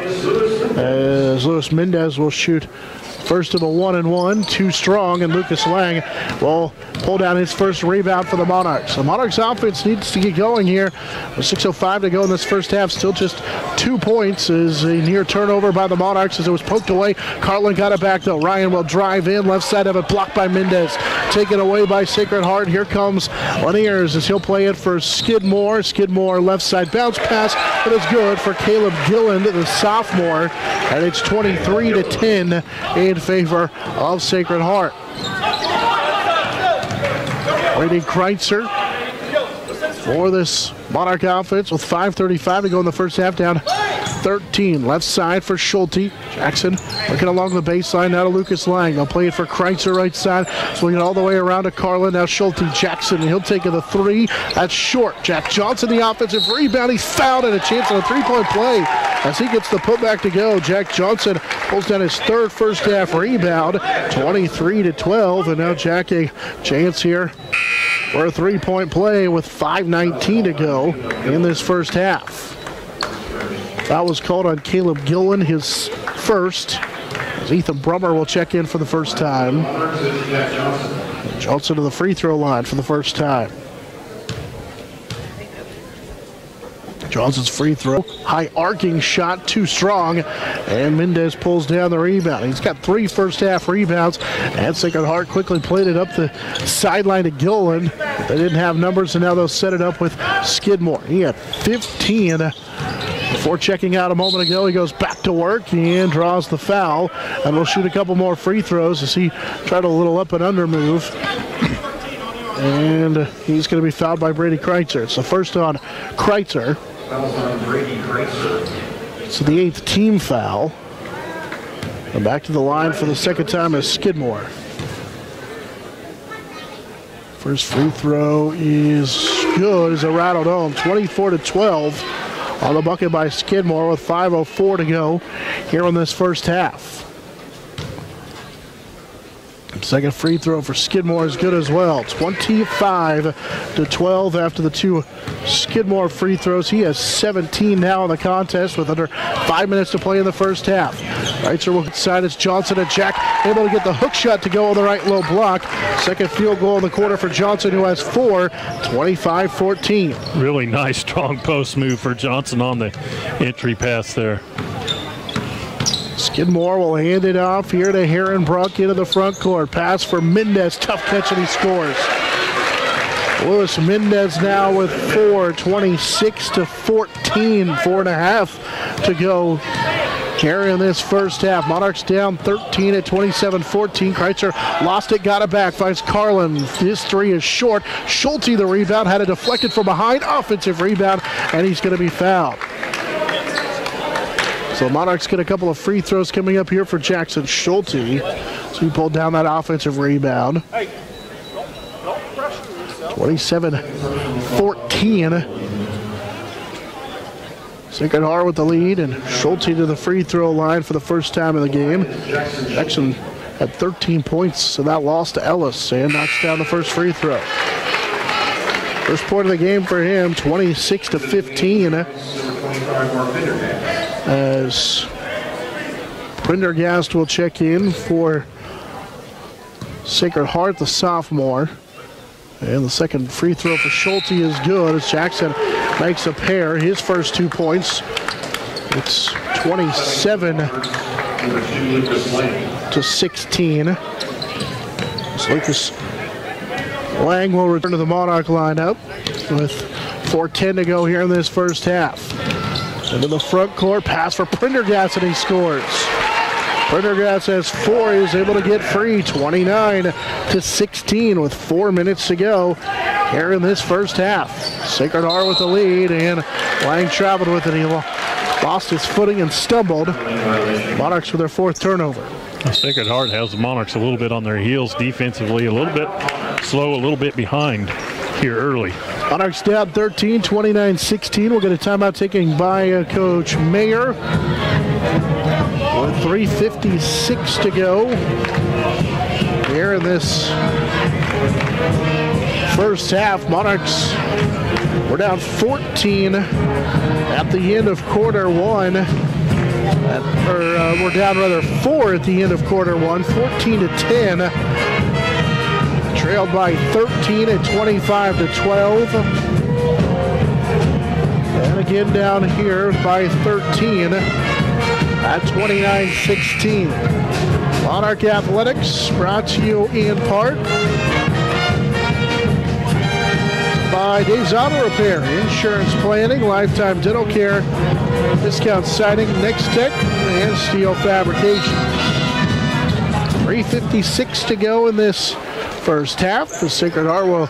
As Luis Mendez will shoot first of a 1-and-1, too strong, and Lucas Lang will pull down his first rebound for the Monarchs. The Monarchs offense needs to get going here. With 6:05 to go in this first half, still just 2 points is a near turnover by the Monarchs as it was poked away. Carlin got it back though. Ryan will drive in, left side of it, blocked by Mendez. Taken away by Sacred Heart. Here comes Laniers as he'll play it for Skidmore. Skidmore left side bounce pass, but it's good for Caleb Gilland, the sophomore, and it's 23-10 in favor of Sacred Heart. Brady Kreitzer for this Monarch offense with 5:35 to go in the first half, down 13. Left side for Schulte. Jackson looking along the baseline now to Lucas Lang. They'll play it for Kreitzer right side. Swinging all the way around to Carlin. Now Schulte. Jackson, he'll take the 3. That's short. Jack Johnson, the offensive rebound. He's fouled and a chance on a 3-point play as he gets the putback to go. Jack Johnson pulls down his 3rd first half rebound. 23-12. And now Jack a chance here for a 3-point play with 5:19 to go in this first half. That was called on Caleb Gillen, his first. As Ethan Brummer will check in for the first time. Johnson to the free throw line for the first time. Johnson's free throw, high arcing shot, too strong, and Mendez pulls down the rebound. He's got 3 first half rebounds, and Sacred Heart quickly played it up the sideline to Gilliland. They didn't have numbers, and now they'll set it up with Skidmore. He had 15 before checking out a moment ago. He goes back to work and draws the foul, and will shoot a couple more free throws as he tried a little up and under move. And he's going to be fouled by Brady Kreitzer. It's the first on Kreitzer. So the 8th team foul. And back to the line for the second time is Skidmore. First free throw is good as it rattled home. 24-12 on the bucket by Skidmore with 5:04 to go here in this first half. Second free throw for Skidmore is good as well. 25-12 after the 2 Skidmore free throws. He has 17 now in the contest with under 5 minutes to play in the first half. Kreitzer will decide it's Johnson and Jack able to get the hook shot to go on the right low block. Second field goal in the quarter for Johnson, who has 4, 25-14. Really nice strong post move for Johnson on the entry pass there. Skidmore will hand it off here to Herrenbrook into the front court. Pass for Mendez, tough catch, and he scores. Lewis Mendez now with 4, 26-14, 4.5 to go here in this first half. Monarchs down 13 at 27-14. Kreitzer lost it, got it back, finds Carlin. His 3 is short. Schulte the rebound, had it deflected from behind, offensive rebound, and he's going to be fouled. So Monarchs get a couple of free throws coming up here for Jackson Schulte. So he pulled down that offensive rebound. 27-14. Sacred Heart with the lead, and Schulte to the free throw line for the first time in the game. Jackson had 13 points, so that loss to Ellis, and knocks down the first free throw. First point of the game for him, 26-15. As Prendergast will check in for Sacred Heart, the sophomore. And the second free throw for Schulte is good as Jackson makes a pair. His first 2 points. It's 27-16. So Lucas Lang will return to the Monarch lineup with 4:10 to go here in this first half. Into the front court, pass for Prendergast, and he scores. Prendergast has 4. He was able to get free, 29-16 with 4 minutes to go here in this first half. Sacred Heart with the lead, and Lang traveled with it. He lost his footing and stumbled. Monarchs with their 4th turnover. Sacred Heart has the Monarchs a little bit on their heels defensively, a little bit slow, a little bit behind here early. Monarchs down 13, 29-16. We'll get a timeout taken by Coach Mayer. With 3:56 to go here in this first half. Monarchs were down 14 at the end of quarter 1. We're down rather 4 at the end of quarter 1, 14-10. Trailed by 13 at 25-12. And again down here by 13 at 29-16. Monarch Athletics brought to you in part by Dave's Auto Repair, Insurance Planning, Lifetime Dental Care, Discount Siding, Next Tech, and Steel Fabrication. 3:56 to go in this first half. The Sacred Heart will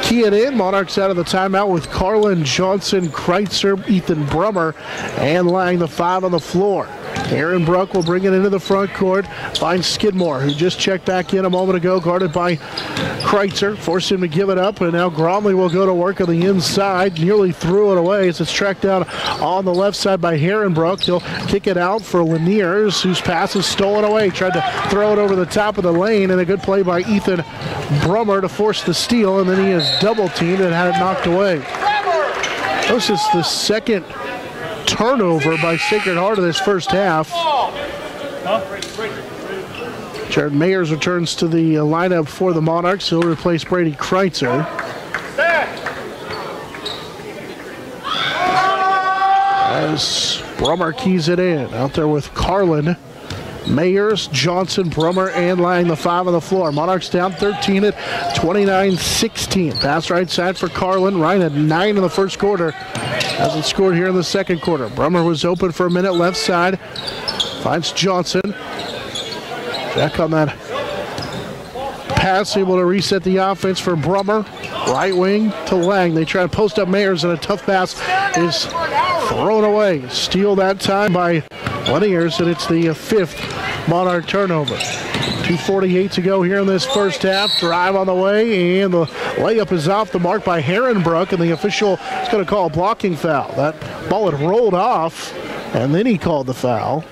key it in. Monarchs out of the timeout with Carlin, Johnson, Kreitzer, Ethan Brummer, and Lang, the 5 on the floor. Aaron Bruck will bring it into the front court. Finds Skidmore, who just checked back in a moment ago, guarded by Kreitzer. Forced him to give it up, and now Gromley will go to work on the inside. Nearly threw it away as it's tracked down on the left side by Herrenbrook. He'll kick it out for Laniers, whose pass is stolen away. Tried to throw it over the top of the lane, and a good play by Ethan Brummer to force the steal, and then he is double-teamed and had it knocked away. This is the second turnover by Sacred Heart of this first half. Jared Mayers returns to the lineup for the Monarchs. He'll replace Brady Kreitzer. As Brummer keys it in. Out there with Carlin, Mayers, Johnson, Brummer, and Lang, the 5 on the floor. Monarchs down 13 at 29-16. Pass right side for Carlin. Ryan had 9 in the first quarter. Hasn't scored here in the second quarter. Brummer was open for a minute left side. Finds Johnson. Back on that pass, able to reset the offense for Brummer. Right wing to Lang. They try to post up Mayers, and a tough pass is thrown away. Steal that time by Laniers, and it's the 5th Monarch turnover. 2:48 to go here in this first half. Drive on the way, and the layup is off the mark by Herrenbruck, and the official is going to call a blocking foul. That ball had rolled off, and then he called the foul.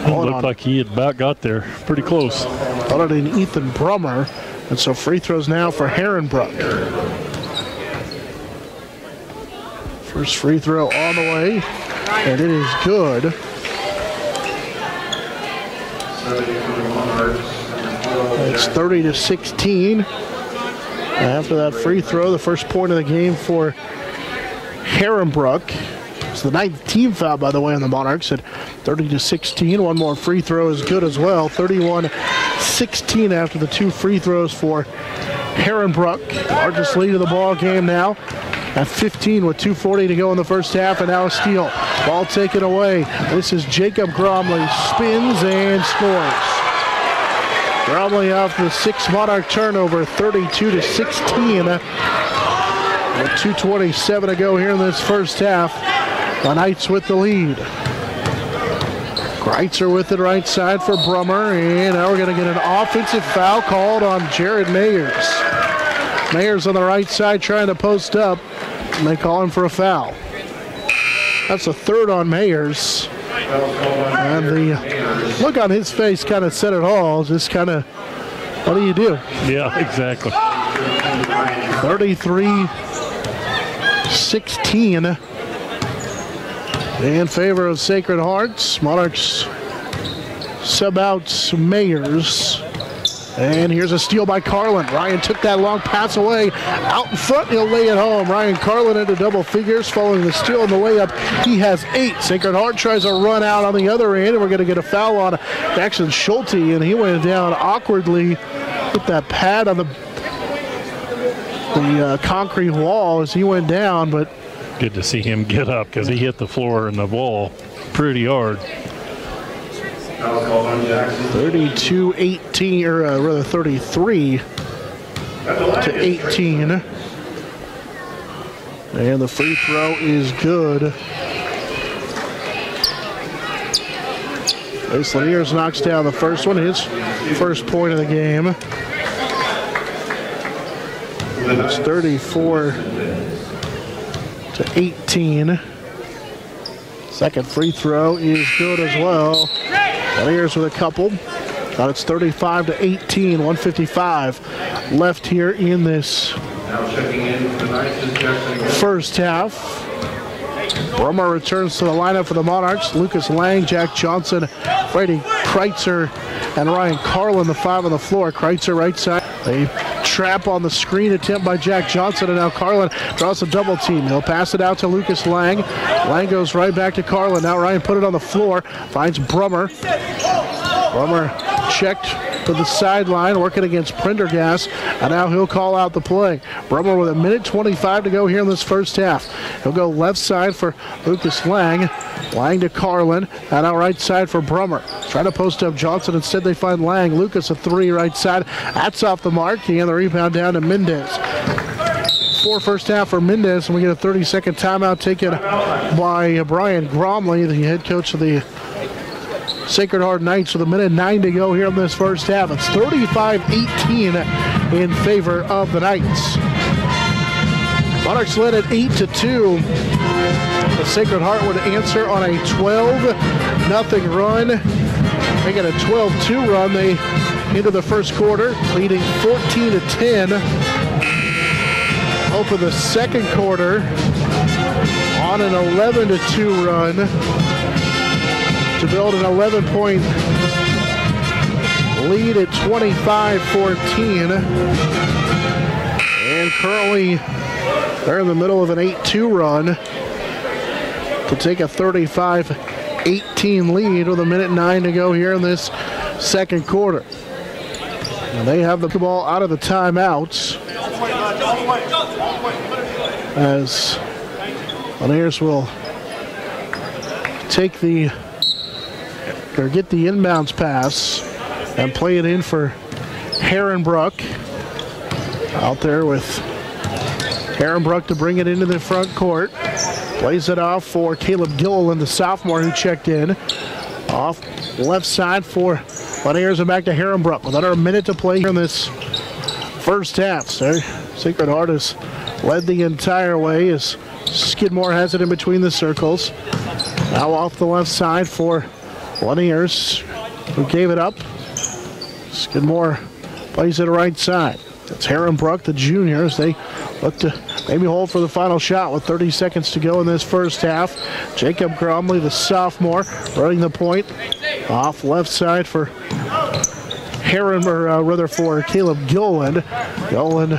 It looked like he had about got there. Pretty close. Called it in Ethan Brummer, and so free throws now for Herrenbruck. First free throw on the way, and it is good. It's 30-16. After that free throw, the first point of the game for Herrenbruck. It's the 9th team foul, by the way, on the Monarchs at 30-16. One more free throw is good as well. 31-16 after the 2 free throws for Herrenbruck. Largest lead of the ball game now at 15 with 2:40 to go in the first half, and now a steal. Ball taken away. This is Jacob Gromley. Spins and scores. Gromley off the 6th Monarch turnover, 32-16. With 2:27 to go here in this first half. The Knights with the lead. Kreitzer with it right side for Brummer, and now we're going to get an offensive foul called on Jared Mayers. Mayers on the right side trying to post up, and they call him for a foul. That's a 3rd on Mayers. And the look on his face kind of said it all. Just kind of, what do you do? Yeah, exactly. 33-16 in favor of Sacred Hearts. Monarchs sub out Mayers. And here's a steal by Carlin. Ryan took that long pass away. Out in front, he'll lay it home. Ryan Carlin into double figures following the steal and the layup. He has 8. Sacred Heart tries to run out on the other end, and we're going to get a foul on Jackson Schulte, and he went down awkwardly with that pad on the concrete wall as he went down. But good to see him get up because he hit the floor and the wall pretty hard. 32-18, or rather 33-18. And the free throw is good. Ace Laniers knocks down the first one, his first point of the game. It's 34-18. Second free throw is good as well. Laniers with a couple. But it's 35-18, 1:55 left here in this first half. Brummer returns to the lineup for the Monarchs. Lucas Lang, Jack Johnson, Brady Kreitzer, and Ryan Carlin, the 5 on the floor. Kreitzer right side. A trap on the screen attempt by Jack Johnson, and now Carlin draws a double team. He'll pass it out to Lucas Lang. Lang goes right back to Carlin. Now Ryan put it on the floor, finds Brummer. Brummer checked to the sideline, working against Prendergast, and now he'll call out the play. Brummer with 1:25 to go here in this first half. He'll go left side for Lucas Lang. Lang to Carlin, and out right side for Brummer. Trying to post up Johnson, instead they find Lang. Lucas a 3 right side. That's off the mark, and the rebound down to Mendez. 4 first half for Mendez, and we get a 30-second timeout taken by Brian Gromley, the head coach of the Sacred Heart Knights, with 1:09 to go here in this first half. It's 35-18 in favor of the Knights. Monarchs led at 8-2. The Sacred Heart would answer on a 12-0 run. They get a 12-2 run. They into the first quarter, leading 14-10. Open the second quarter on an 11-2 run. to build an 11-point lead at 25-14. And currently they're in the middle of an 8-2 run to take a 35-18 lead with 1:09 to go here in this second quarter. And they have the ball out of the timeouts as Laniers will take get the inbounds pass and play it in for Herrenbruck. Out there with Herrenbruck to bring it into the front court. Plays it off for Caleb Gilliland, the sophomore who checked in. Off left side for Laniers and back to Herrenbruck with under a minute to play here in this first half. So Sacred Heart has led the entire way as Skidmore has it in between the circles. Now off the left side for Laniers, who gave it up. Skidmore plays it right side. It's Herrenbruck, the junior, as they look to maybe hold for the final shot with 30 seconds to go in this first half. Jacob Cromley, the sophomore, running the point. Off left side for for Caleb Gilliland. Gilliland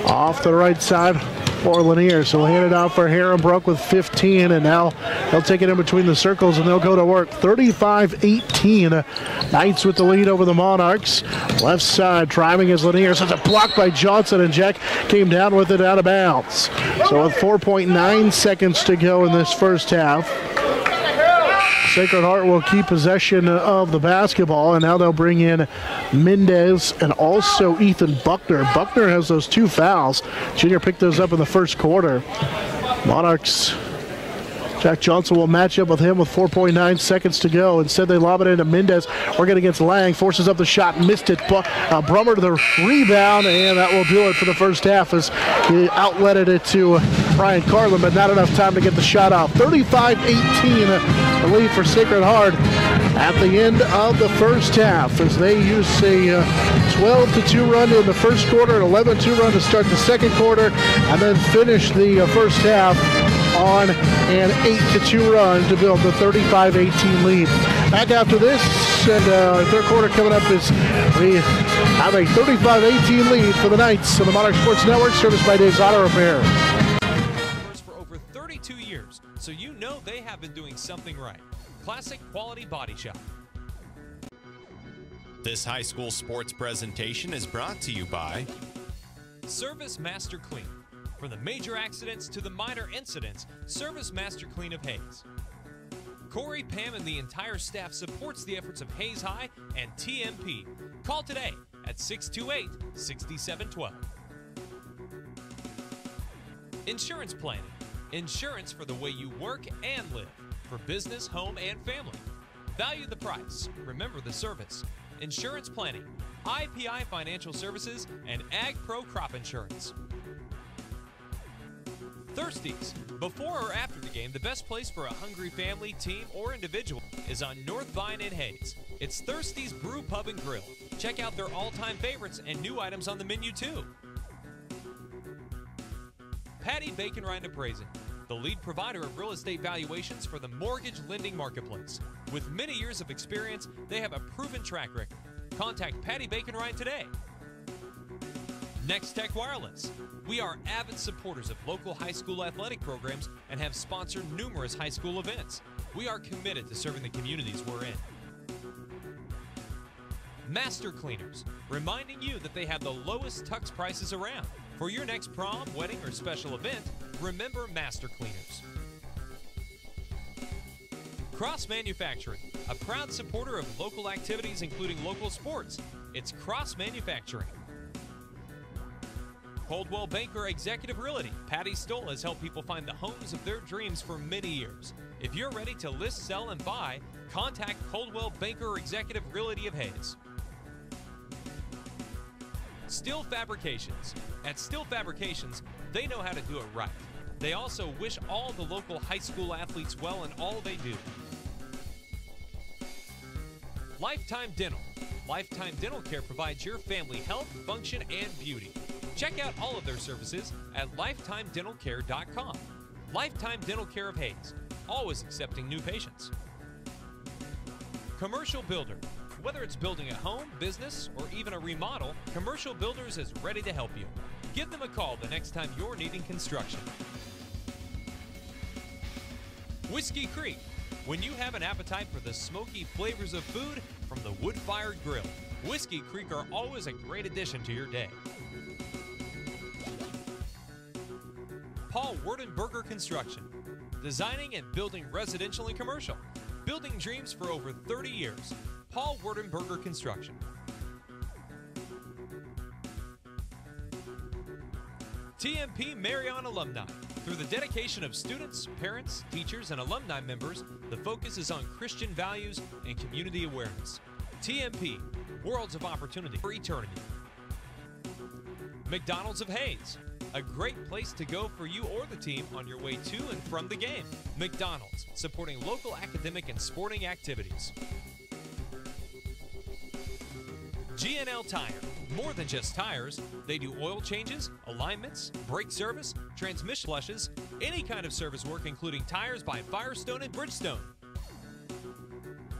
off the right side for Laniers. So he'll hand it out for Herrenbruck with 15, and now they'll take it in between the circles and they'll go to work. 35-18. Knights with the lead over the Monarchs. Left side driving as Laniers has a block by Johnson, and Jack came down with it out of bounds. So with 4.9 seconds to go in this first half, Sacred Heart will keep possession of the basketball, and now they'll bring in Mendez and also Ethan Buckner. Buckner has those 2 fouls. Junior picked those up in the first quarter. Monarchs, Jack Johnson will match up with him with 4.9 seconds to go. Instead, they lob it into Mendez, working against Lang, forces up the shot, missed it. Brummer to the rebound, and that will do it for the first half as he outletted it to Brian Carlin, but not enough time to get the shot off. 35-18, the lead for Sacred Heart at the end of the first half as they use a 12-2 run in the first quarter, an 11-2 run to start the second quarter, and then finish the first half on an 8-2 run to build the 35-18 lead. Back after this, and our third quarter coming up is we have a 35-18 lead for the Knights on the Monarch Sports Network, serviced by Dave's Auto Repair. For over 32 years, so you know they have been doing something right. Classic Quality Body Shop. This high school sports presentation is brought to you by Service Master Clean. From the major accidents to the minor incidents, Service Master Clean of Hayes. Corey, Pam, and the entire staff supports the efforts of Hayes High and TMP. Call today at 628-6712. Insurance planning. Insurance for the way you work and live. For business, home, and family. Value the price. Remember the service. Insurance planning. IPI Financial Services and Ag Pro Crop Insurance. Thirsties. Before or after the game, the best place for a hungry family, team, or individual is on North Vine in Hayes. It's Thirsties Brew Pub and Grill. Check out their all-time favorites and new items on the menu too. Patty Bacon Rind Appraising, the lead provider of real estate valuations for the mortgage lending marketplace. With many years of experience, they have a proven track record. Contact Patty Bacon Rind today. Next Tech Wireless. We are avid supporters of local high school athletic programs and have sponsored numerous high school events. We are committed to serving the communities we're in. Master Cleaners, reminding you that they have the lowest tux prices around. For your next prom, wedding, or special event, remember Master Cleaners. Cross Manufacturing, a proud supporter of local activities including local sports. It's Cross Manufacturing. Coldwell Banker Executive Realty. Patty Stoll has helped people find the homes of their dreams for many years. If you're ready to list, sell, and buy, contact Coldwell Banker Executive Realty of Hayes. Steel Fabrications. At Steel Fabrications, they know how to do it right. They also wish all the local high school athletes well in all they do. Lifetime Dental. Lifetime Dental Care provides your family health, function, and beauty. Check out all of their services at lifetimedentalcare.com. Lifetime Dental Care of Hayes, always accepting new patients. Commercial Builder. Whether it's building a home, business, or even a remodel, Commercial Builders is ready to help you. Give them a call the next time you're needing construction. Whiskey Creek. When you have an appetite for the smoky flavors of food from the wood-fired grill, Whiskey Creek are always a great addition to your day. Paul Werdenberger Construction. Designing and building residential and commercial. Building dreams for over 30 years. Paul Werdenberger Construction. TMP Marion Alumni. Through the dedication of students, parents, teachers, and alumni members, the focus is on Christian values and community awareness. TMP, Worlds of Opportunity for Eternity. McDonald's of Hayes, a great place to go for you or the team on your way to and from the game. McDonald's, supporting local academic and sporting activities. G&L Tire, more than just tires, they do oil changes, alignments, brake service, transmission flushes, any kind of service work including tires by Firestone and Bridgestone.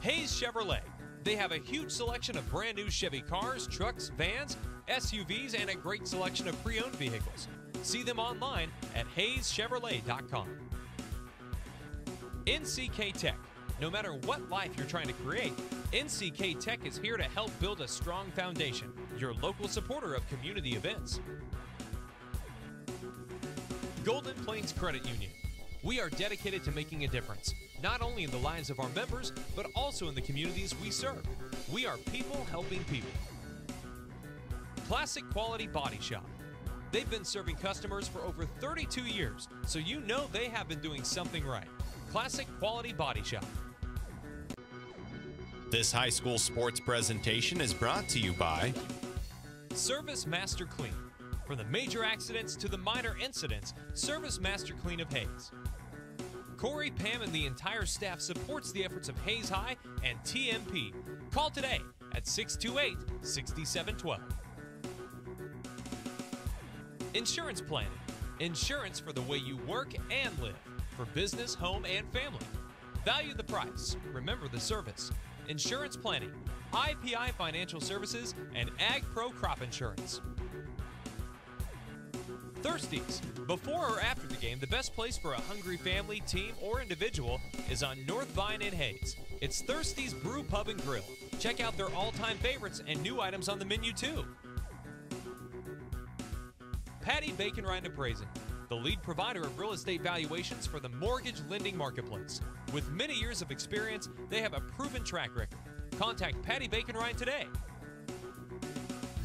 Hayes Chevrolet, they have a huge selection of brand new Chevy cars, trucks, vans, SUVs, and a great selection of pre-owned vehicles. See them online at hayeschevrolet.com. NCK Tech. No matter what life you're trying to create, NCK Tech is here to help build a strong foundation. Your local supporter of community events. Golden Plains Credit Union. We are dedicated to making a difference, not only in the lives of our members, but also in the communities we serve. We are people helping people. Classic Quality Body Shop. They've been serving customers for over 32 years, so you know they have been doing something right. Classic Quality Body Shop. This high school sports presentation is brought to you by Service Master Clean. From the major accidents to the minor incidents, Service Master Clean of Hayes. Corey, Pam, and the entire staff supports the efforts of Hayes High and TMP. Call today at 628-6712. Insurance planning. Insurance for the way you work and live. For business, home, and family. Value the price. Remember the service. Insurance planning. IPI Financial Services and Ag Pro Crop Insurance. Thirsties. Before or after the game, the best place for a hungry family, team, or individual is on North Vine in Hayes. It's Thirsties Brew Pub and Grill. Check out their all-time favorites and new items on the menu too. Patty Bacon Ryan Appraising, the lead provider of real estate valuations for the mortgage lending marketplace. With many years of experience, they have a proven track record. Contact Patty Bacon Ryan today.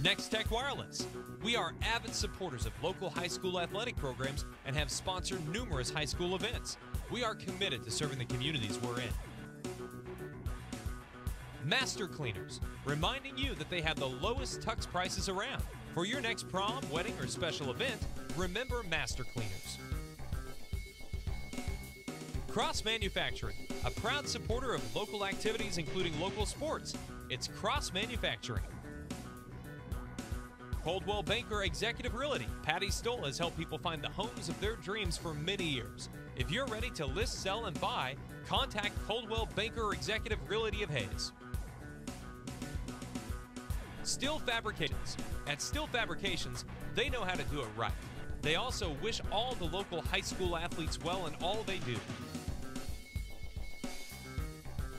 Next Tech Wireless. We are avid supporters of local high school athletic programs and have sponsored numerous high school events. We are committed to serving the communities we're in. Master Cleaners, reminding you that they have the lowest tux prices around. For your next prom, wedding, or special event, remember Master Cleaners. Cross Manufacturing, a proud supporter of local activities including local sports. It's Cross Manufacturing. Coldwell Banker Executive Realty. Patty Stoll has helped people find the homes of their dreams for many years. If you're ready to list, sell, and buy, contact Coldwell Banker Executive Realty of Hayes. Steel Fabrications. At Steel Fabrications, they know how to do it right. They also wish all the local high school athletes well in all they do.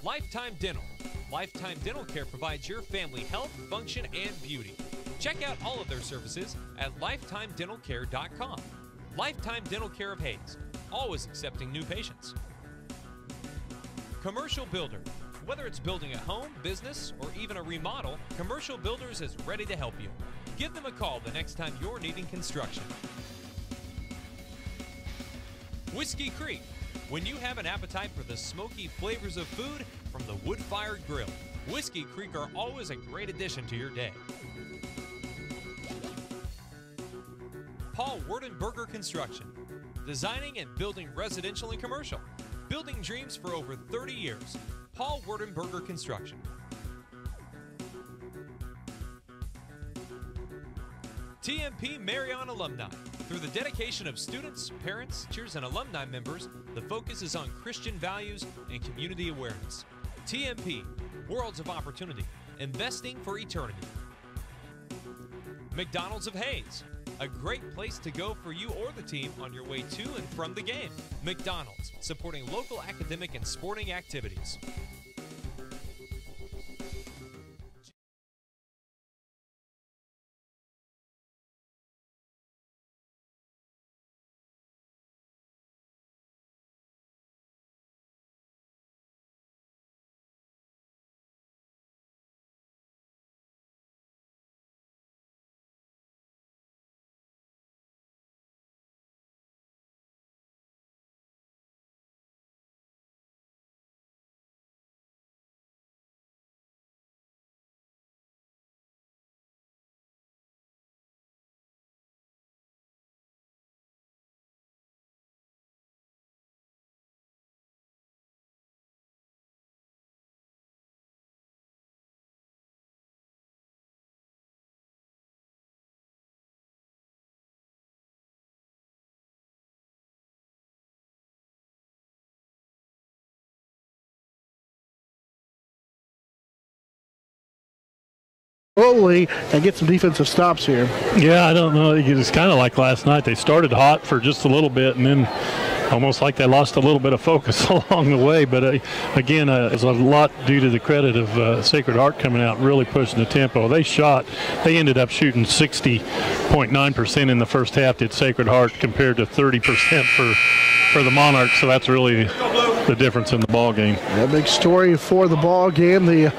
Lifetime Dental. Lifetime Dental Care provides your family health, function, and beauty. Check out all of their services at lifetimedentalcare.com. Lifetime Dental Care of Hayes, always accepting new patients. Commercial Builder. Whether it's building a home, business, or even a remodel, Commercial Builders is ready to help you. Give them a call the next time you're needing construction. Whiskey Creek. When you have an appetite for the smoky flavors of food from the wood-fired grill, Whiskey Creek are always a great addition to your day. Paul Werdenberger Construction. Designing and building residential and commercial. Building dreams for over 30 years. Paul Werdenberger Construction. TMP Marion Alumni. Through the dedication of students, parents, teachers, and alumni members, the focus is on Christian values and community awareness. TMP, Worlds of opportunity. Investing for eternity. McDonald's of Hayes. A great place to go for you or the team on your way to and from the game. McDonald's, supporting local academic and sporting activities. Slowly and get some defensive stops here. Yeah, I don't know. It's kind of like last night. They started hot for just a little bit, and then almost like they lost a little bit of focus along the way. But again, it's a lot due to the credit of Sacred Heart coming out, really pushing the tempo. They ended up shooting 60.9% in the first half, did Sacred Heart, compared to 30% for the Monarchs. So that's really the difference in the ball game. A big story for the ball game. The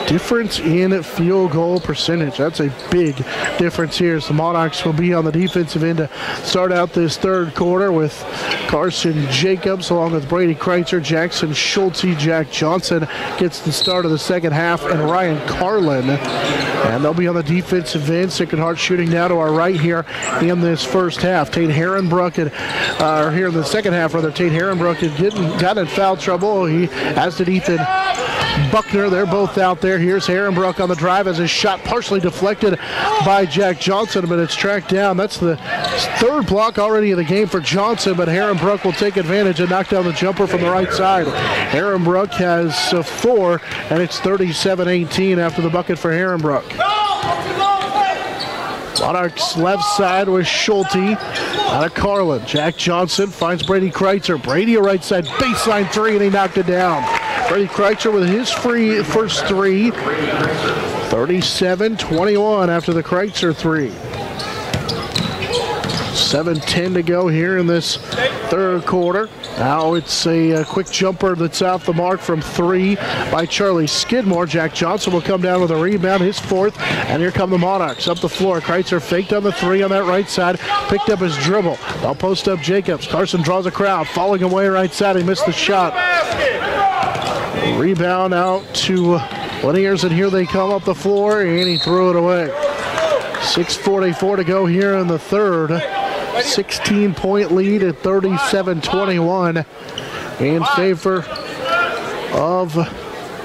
difference in field goal percentage. That's a big difference here. So the Monarchs will be on the defensive end to start out this third quarter with Carson Jacobs along with Brady Kreitzer, Jackson Schulte, Jack Johnson gets the start of the second half, and Ryan Carlin. And they'll be on the defensive end. Sacred Heart shooting now to our right here in this first half. Tate Herrenbrook here in the second half, rather. Tate Herrenbrook had got in foul trouble. As did Ethan Buckner. They're both out there. Here's Herrenbrook on the drive as his shot partially deflected by Jack Johnson, but it's tracked down. That's the third block already in the game for Johnson, but Herrenbrook will take advantage and knock down the jumper from the right side. Herrenbrook has 4, and it's 37-18 after the bucket for Herrenbrook. Monarchs left side with Schulte out of Carlin. Jack Johnson finds Brady Kreitzer. Brady a right side baseline 3, and he knocked it down. Brady Kreitzer with his first 3. 37-21 after the Kreitzer 3. 7:10 to go here in this third quarter. Now it's a quick jumper that's off the mark from 3 by Charlie Skidmore. Jack Johnson will come down with a rebound, his 4th, and here come the Monarchs up the floor. Kreitzer faked on the 3 on that right side, picked up his dribble. They'll post up Jacobs. Carson draws a crowd, falling away right side. He missed the shot. Rebound out to Laniers, and here they come up the floor, and he threw it away. 6:44 to go here in the third. 16-point lead at 37-21 in favor of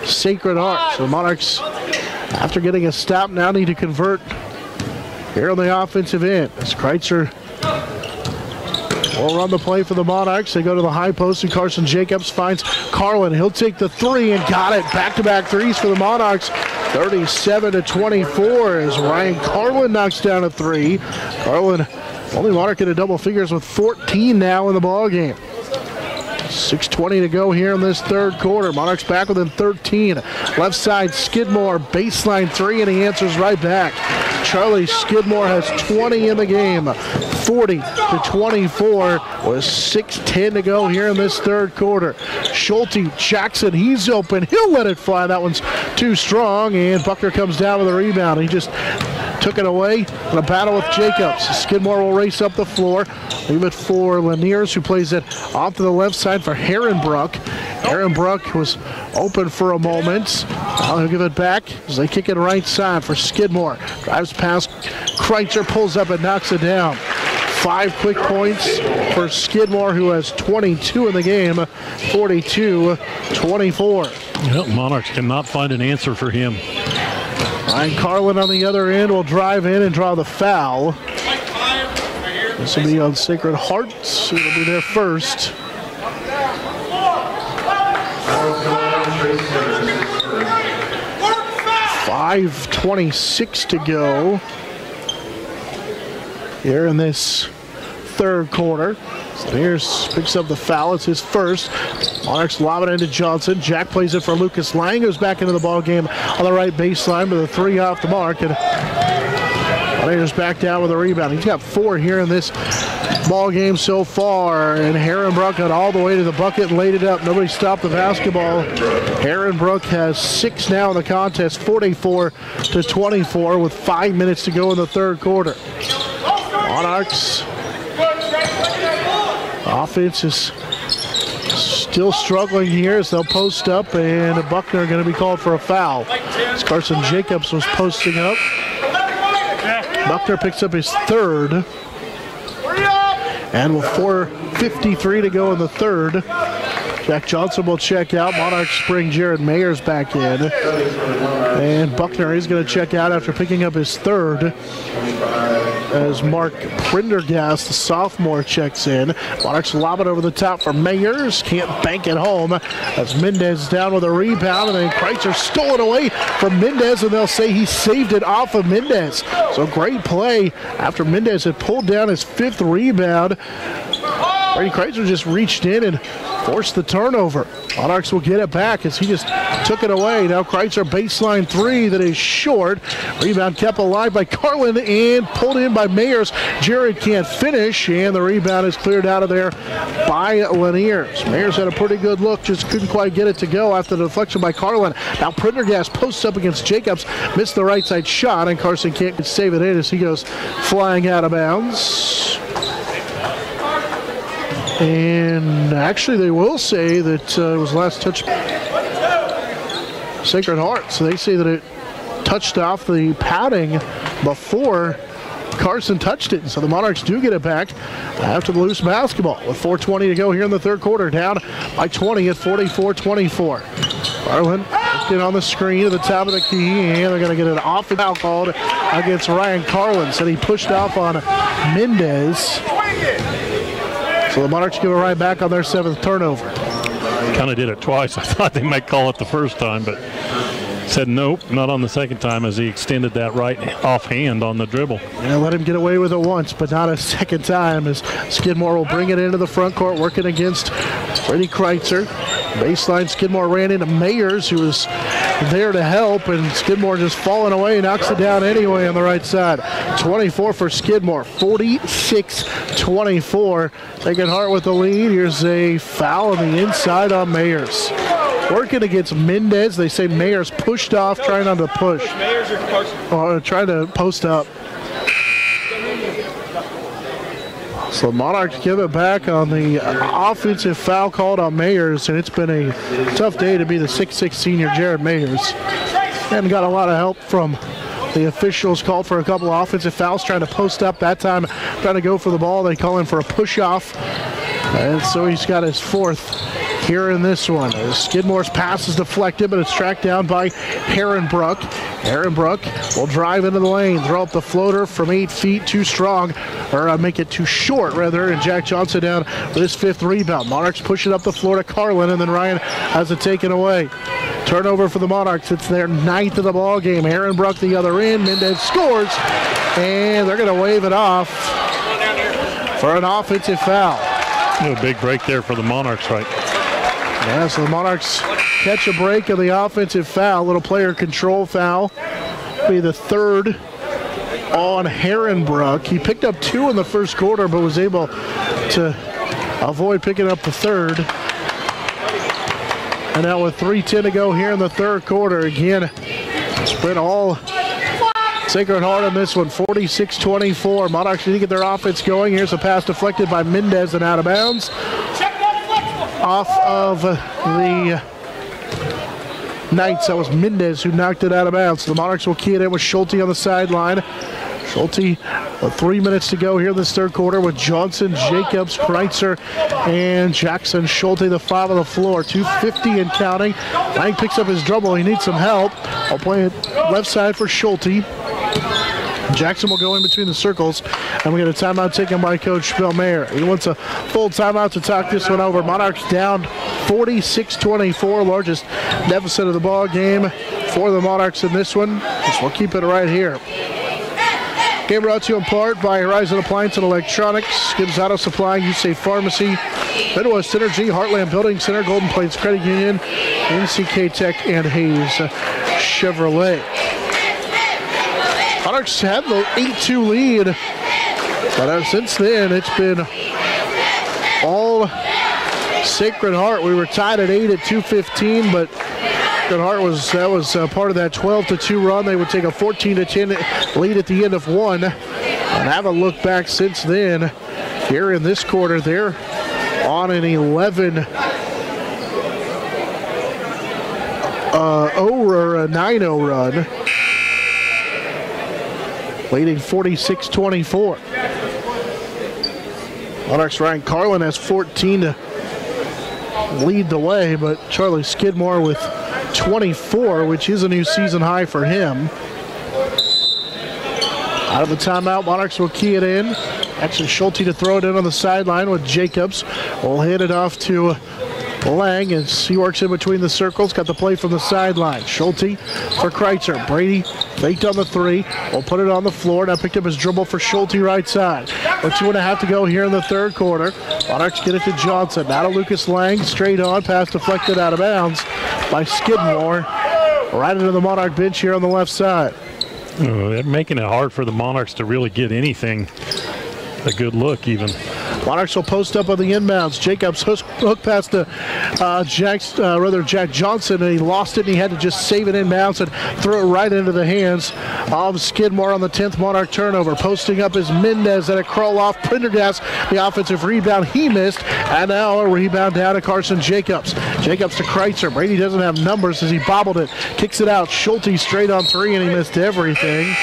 Sacred Heart. So the Monarchs, after getting a stop, now need to convert here on the offensive end. As Kreitzer will run the play for the Monarchs. They go to the high post, and Carson Jacobs finds Carlin. He'll take the 3 and got it. Back-to-back threes for the Monarchs. 37-24 as Ryan Carlin knocks down a 3. Carlin, only Monarch in a double figures with 14 now in the ball game. 6:20 to go here in this third quarter. Monarchs back within 13. Left side, Skidmore, baseline 3, and he answers right back. Charlie Skidmore has 20 in the game, 40-24 with 6:10 to go here in this third quarter. Schulte, Jackson, he's open. He'll let it fly. That one's too strong, and Buckner comes down with a rebound. He just took it away in a battle with Jacobs. Skidmore will race up the floor. Leave it for Laniers, who plays it off to the left side for Herrenbrook. Herrenbrook was open for a moment. He'll give it back as they kick it right side for Skidmore. Drives past Kreitzer, pulls up and knocks it down. 5 quick points for Skidmore, who has 22 in the game, 42-24. Yep, Monarchs cannot find an answer for him. Ryan Carlin on the other end will drive in and draw the foul. This will be on Sacred Hearts. It'll be their first. 5:26 to go here in this third quarter. So Mears picks up the foul. It's his first. Monarchs lob it into Johnson. Jack plays it for Lucas Lang, who's back into the ball game on the right baseline with a 3 off the mark. And Mears back down with a rebound. He's got 4 here in this ball game so far. And Herrenbrook got all the way to the bucket and laid it up. Nobody stopped the basketball. Herrenbrook has 6 now in the contest, 44-24 with 5 minutes to go in the third quarter. Monarchs offense is still struggling here as they'll post up, and Buckner going to be called for a foul. As Carson Jacobs was posting up. Buckner picks up his third. And with 4:53 to go in the third, Jack Johnson will check out. Monarchs bring Jared Mayers back in. And Buckner is going to check out after picking up his third as Mark Prendergast, the sophomore, checks in. Monarchs lob it over the top for Mayers. Can't bank it home as Mendez down with a rebound, and then Kreitzer stole it away from Mendez, and they'll say he saved it off of Mendez. So great play after Mendez had pulled down his 5th rebound. Brady Kreitzer just reached in and forced the turnover. Monarchs will get it back as he just took it away. Now Kreitzer baseline 3 that is short. Rebound kept alive by Carlin and pulled in by Mayers. Jared can't finish, and the rebound is cleared out of there by Laniers. Mayers had a pretty good look, just couldn't quite get it to go after the deflection by Carlin. Now Prendergast posts up against Jacobs, missed the right side shot, and Carson can't save it in as he goes flying out of bounds. And actually they will say that it was last touch Sacred Heart. So they say that it touched off the padding before Carson touched it. So the Monarchs do get it back after the loose basketball with 4:20 to go here in the third quarter. Down by 20 at 44-24. Carlin in on the screen at the top of the key, and they're going to get an offensive foul called against Ryan Carlin. Said he pushed off on Mendez. So the Monarchs give it right back on their 7th turnover. Kind of did it twice. I thought they might call it the first time, but said nope, not on the second time as he extended that right offhand on the dribble. Yeah, let him get away with it once, but not a second time as Skidmore will bring it into the front court, working against Brady Kreitzer. Baseline, Skidmore ran into Mayers, who was there to help, and Skidmore just falling away, knocks it down anyway on the right side. 24 for Skidmore, 46-24. Sacred Heart with the lead. Here's a foul on the inside on Mayers. Working against Mendez. They say Mayers pushed off, trying not to push. Or trying to post up. So the Monarchs give it back on the offensive foul called on Mayers, and it's been a tough day to be the 6'6" senior Jared Mayers. Hadn't got a lot of help from the officials. Called for a couple of offensive fouls, trying to post up that time, trying to go for the ball. They call him for a push-off, and so he's got his 4th here in this one. Skidmore's pass is deflected, but it's tracked down by Herrenbrook. Herrenbrook will drive into the lane, throw up the floater from 8 feet, too strong, or make it too short, rather, and Jack Johnson down with his 5th rebound. Monarchs push it up the floor to Carlin, and then Ryan has it taken away. Turnover for the Monarchs. It's their 9th of the ball game. Herrenbrook the other end. Mendez scores, and they're going to wave it off for an offensive foul. A big break there for the Monarchs, right? Yeah, so the Monarchs catch a break of the offensive foul. Little player control foul. Be the 3rd on Herrenbrook. He picked up 2 in the first quarter, but was able to avoid picking up the 3rd. And now with 3:10 to go here in the third quarter, again, spread all Sacred Heart on this one, 46-24. Monarchs need to get their offense going. Here's a pass deflected by Mendez and out of bounds. Off of the Knights. That was Mendez who knocked it out of bounds. The Monarchs will key it in with Schulte on the sideline. Schulte, 3 minutes to go here in this third quarter with Johnson, Jacobs, Kreitzer, and Jackson. Schulte, the 5 on the floor, 2:50 and counting. Lang picks up his dribble. He needs some help. I'll play it left side for Schulte. Jackson will go in between the circles, and we get a timeout taken by Coach Bill Mayer. He wants a full timeout to talk this one over. Monarchs down 46-24, largest deficit of the ball game for the Monarchs in this one. We'll keep it right here. Game brought to you in part by Horizon Appliance and Electronics, Gibbs Auto Supply, USAFE Pharmacy, Midwest Energy, Heartland Building Center, Golden Plains Credit Union, NCK Tech, and Hayes Chevrolet. Monarchs had the 8-2 lead, but since then it's been all Sacred Heart. We were tied at 8 at 2:15, but Sacred Heart was part of that 12-2 run. They would take a 14-10 lead at the end of one, and haven't looked back since then. Here in this quarter, they're on an 11-0 or a 9-0 run, leading 46-24. Monarchs Ryan Carlin has 14 to lead the way, but Charlie Skidmore with 24, which is a new season high for him. Out of the timeout, Monarchs will key it in. Actually, Schulte to throw it in on the sideline with Jacobs. Will hand it off to Lang as he works in between the circles. Got the play from the sideline. Schulte for Kreitzer. Brady faked on the three. Will put it on the floor. Now picked up his dribble for Schulte right side. With 2.5 to go here in the third quarter. Monarchs get it to Johnson. Now to Lucas Lang. Straight on. Pass deflected out of bounds by Skidmore. Right into the Monarch bench here on the left side. They're making it hard for the Monarchs to really get anything. A good look even. Monarchs will post up on the inbounds. Jacobs hook past to Jack Johnson, and he lost it, and he had to just save it inbounds and throw it right into the hands of Skidmore on the 10th Monarch turnover. Posting up is Mendez at a crawl off. Prendergast, the offensive rebound, he missed, and now a rebound down to Carson Jacobs. Jacobs to Kreitzer. Brady doesn't have numbers as he bobbled it. Kicks it out. Schulte straight on three, and he missed everything.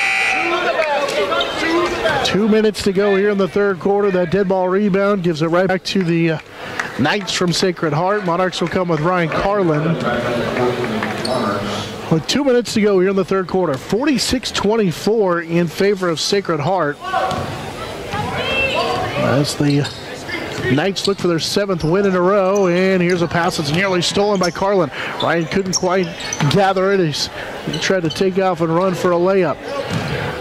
2 minutes to go here in the third quarter. That dead ball rebound gives it right back to the Knights from Sacred Heart. Monarchs will come with Ryan Carlin. With 2 minutes to go here in the third quarter. 46-24 in favor of Sacred Heart. As the Knights look for their 7th win in a row, and here's a pass that's nearly stolen by Carlin. Ryan couldn't quite gather it. He tried to take off and run for a layup.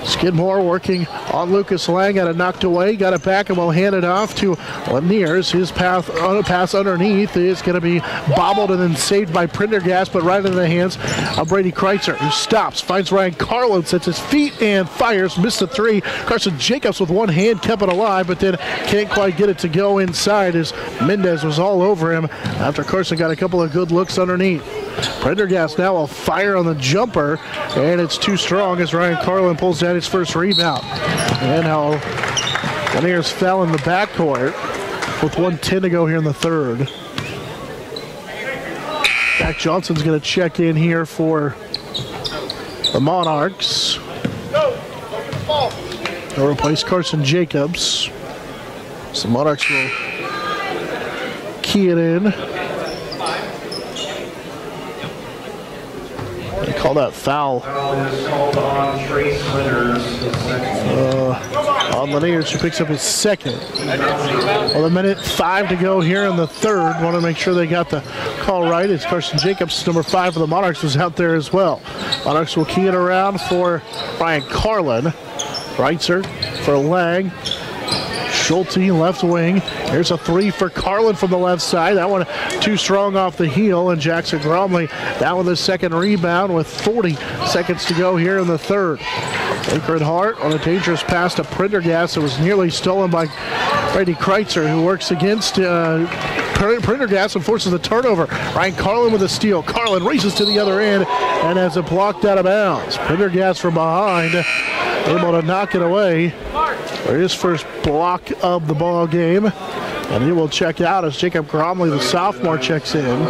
Skidmore working on Lucas Lang, got it knocked away, got it back, and will hand it off to Laniers. His pass underneath is going to be bobbled and then saved by Prendergast, but right into the hands of Brady Kreitzer, who stops, finds Ryan Carlin, sets his feet and fires, missed a three. Carson Jacobs with one hand kept it alive, but then can't quite get it to go inside as Mendez was all over him after Carson got a couple of good looks underneath. Prendergast now will fire on the jumper, and it's too strong as Ryan Carlin pulls down his first rebound. And now Laniers fell in the backcourt with 1:10 to go here in the third. Jack Johnson's going to check in here for the Monarchs. He'll replace Carson Jacobs. So Monarchs will key it in. They call that foul on Laniers, who picks up his second. Well, a minute 5 to go here in the third. Want to make sure they got the call right. It's Carson Jacobs, number 5 for the Monarchs, was out there as well. Monarchs will key it around for Ryan Carlin. Kreitzer for Lang. Schulte, left wing. Here's a three for Carlin from the left side. That one too strong off the heel, and Jackson Gromley down with his second rebound with 40 seconds to go here in the third. Sacred Heart on a dangerous pass to Prendergast that was nearly stolen by Brady Kreitzer, who works against Prendergast and forces the turnover. Ryan Carlin with a steal. Carlin races to the other end and has it blocked out of bounds. Prendergast from behind, able to knock it away for his first block of the ball game. And he will check out as Jacob Gromley, the sophomore, checks in.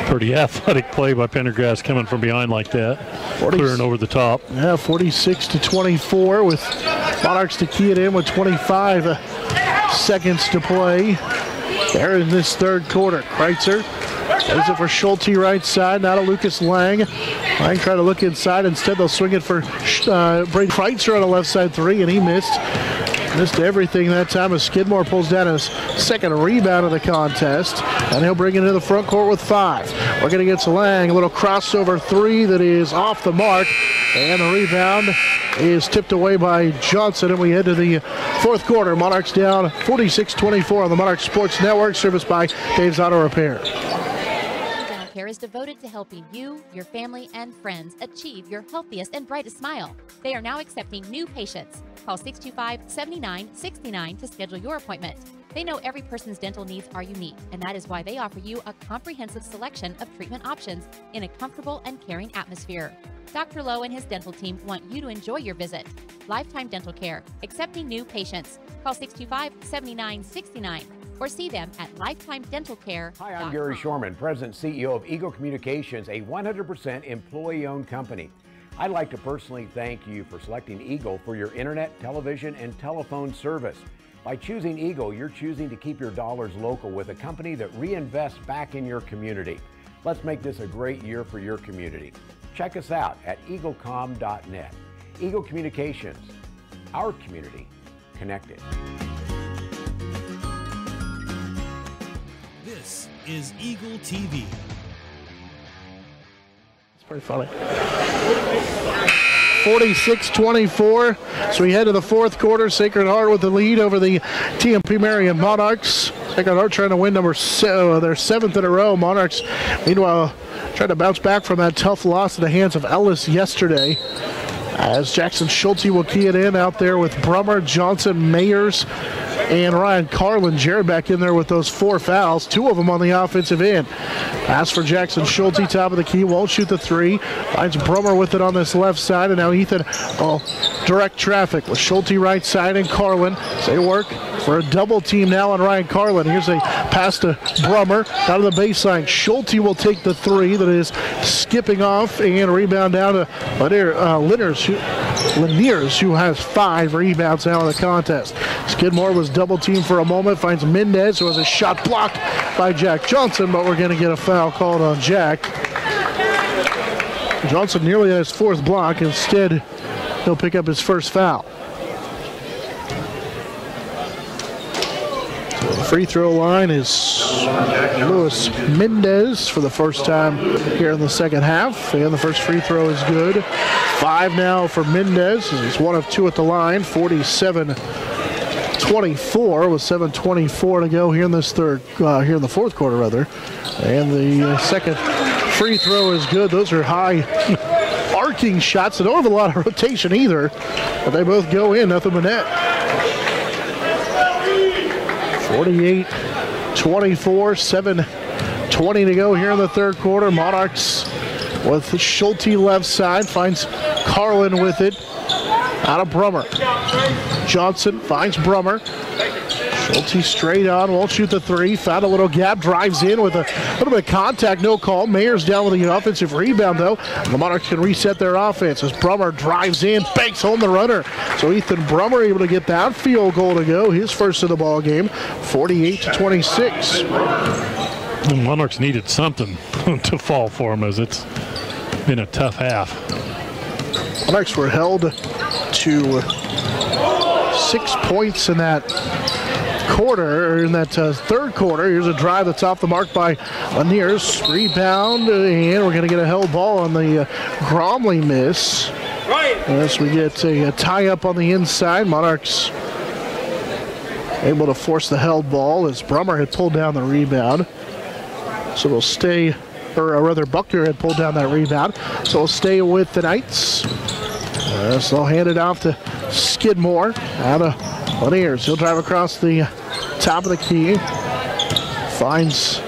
Pretty athletic play by Prendergast coming from behind like that. Clearing over the top. Yeah, 46-24 with Monarchs to key it in with 25 seconds to play. There in this third quarter. Kreitzer plays it for Schulte right side. Now to Lucas Lang. Lang trying to look inside. Instead, they'll swing it for Brady Kreitzer on the left side three, and he missed. Missed everything that time as Skidmore pulls down his second rebound of the contest, and he'll bring it into the front court with 5. We're going to get to Lang, a little crossover 3 that is off the mark, and the rebound is tipped away by Johnson, and we head to the fourth quarter. Monarchs down 46-24 on the Monarch Sports Network, serviced by Dave's Auto Repair. Dental Care is devoted to helping you, your family, and friends achieve your healthiest and brightest smile. They are now accepting new patients. Call 625-7969 to schedule your appointment. They know every person's dental needs are unique, and that is why they offer you a comprehensive selection of treatment options in a comfortable and caring atmosphere. Dr. Lowe and his dental team want you to enjoy your visit. Lifetime Dental Care, accepting new patients. Call 625-7969 or see them at lifetimedentalcare.com. Hi, I'm Gary Shorman, President and CEO of Eagle Communications, a 100% employee-owned company. I'd like to personally thank you for selecting Eagle for your internet, television, and telephone service. By choosing Eagle, you're choosing to keep your dollars local with a company that reinvests back in your community. Let's make this a great year for your community. Check us out at eaglecom.net. Eagle Communications, our community connected. This is Eagle TV. It's pretty funny. 46-24. So we head to the fourth quarter. Sacred Heart with the lead over the TMP Marion Monarchs. Sacred Heart trying to win their 7th in a row. Monarchs, meanwhile, trying to bounce back from that tough loss in the hands of Ellis yesterday. As Jackson Schulte will key it in out there with Brummer, Johnson, Mayers, and Ryan Carlin. Jared back in there with those 4 fouls, 2 of them on the offensive end. Pass for Jackson Schulte, top of the key, won't shoot the 3. Finds Brummer with it on this left side, and now Ethan, direct traffic with Schulte right side and Carlin. They work for a double team now on Ryan Carlin. Here's a pass to Brummer out of the baseline. Schulte will take the 3 that is skipping off and rebound down to Laniers, who has 5 rebounds now in the contest. Skidmore was double teamed for a moment, finds Mendez, who has a shot blocked by Jack Johnson, but we're going to get a foul called on Jack. Johnson nearly had his 4th block. Instead, he'll pick up his first foul. So the free throw line is Luis Mendez for the first time here in the second half, and the first free throw is good. 5 now for Mendez. He's 1 of 2 at the line. 47-24 with 7:24 to go here in this here in the fourth quarter rather. And the second free throw is good. Those are high arcing shots that don't have a lot of rotation either, but they both go in, nothing but net. 48-24, 7:20 to go here in the third quarter. Monarchs with Schulte left side, finds Carlin with it, out of Brummer. Johnson finds Brummer. Schulte straight on, won't shoot the 3, found a little gap, drives in with a little bit of contact, no call. Mayer's down with the offensive rebound though. The Monarchs can reset their offense as Brummer drives in, banks home the runner. So Ethan Brummer able to get that field goal to go, his first of the ball game, 48-26. The Monarchs needed something to fall for them as it's been a tough half. Monarchs were held to 6 points in that quarter, or in that third quarter. Here's a drive that's off the mark by Laniers. Rebound, and we're going to get a held ball on the Gromley miss. As we get a tie up on the inside, Monarchs able to force the held ball as Brummer had pulled down the rebound. So we'll stay, or rather Buckner had pulled down that rebound. So we'll stay with the Knights. So they'll hand it off to Skidmore out of Laniers. He'll drive across the top of the key. Finds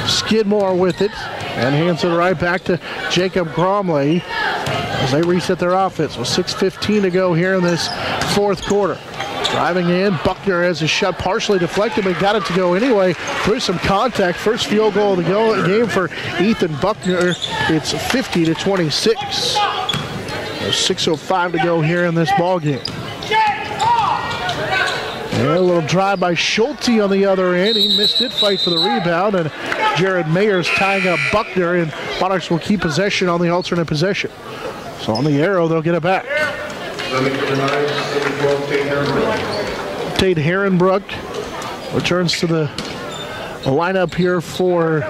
Skidmore with it and hands it right back to Jacob Gromley as they reset their offense with 6:15 to go here in this fourth quarter. Driving in, Buckner has his shot partially deflected, but got it to go anyway through some contact. First field goal of the game for Ethan Buckner. It's 50-26. There's 6:05 to go here in this ball game. And a little drive by Schulte on the other end. He missed it, fight for the rebound, and Jared Mayers tying up Buckner, and Monarchs will keep possession on the alternate possession. So on the arrow, they'll get it back. Tate Herrenbrook returns to the lineup here for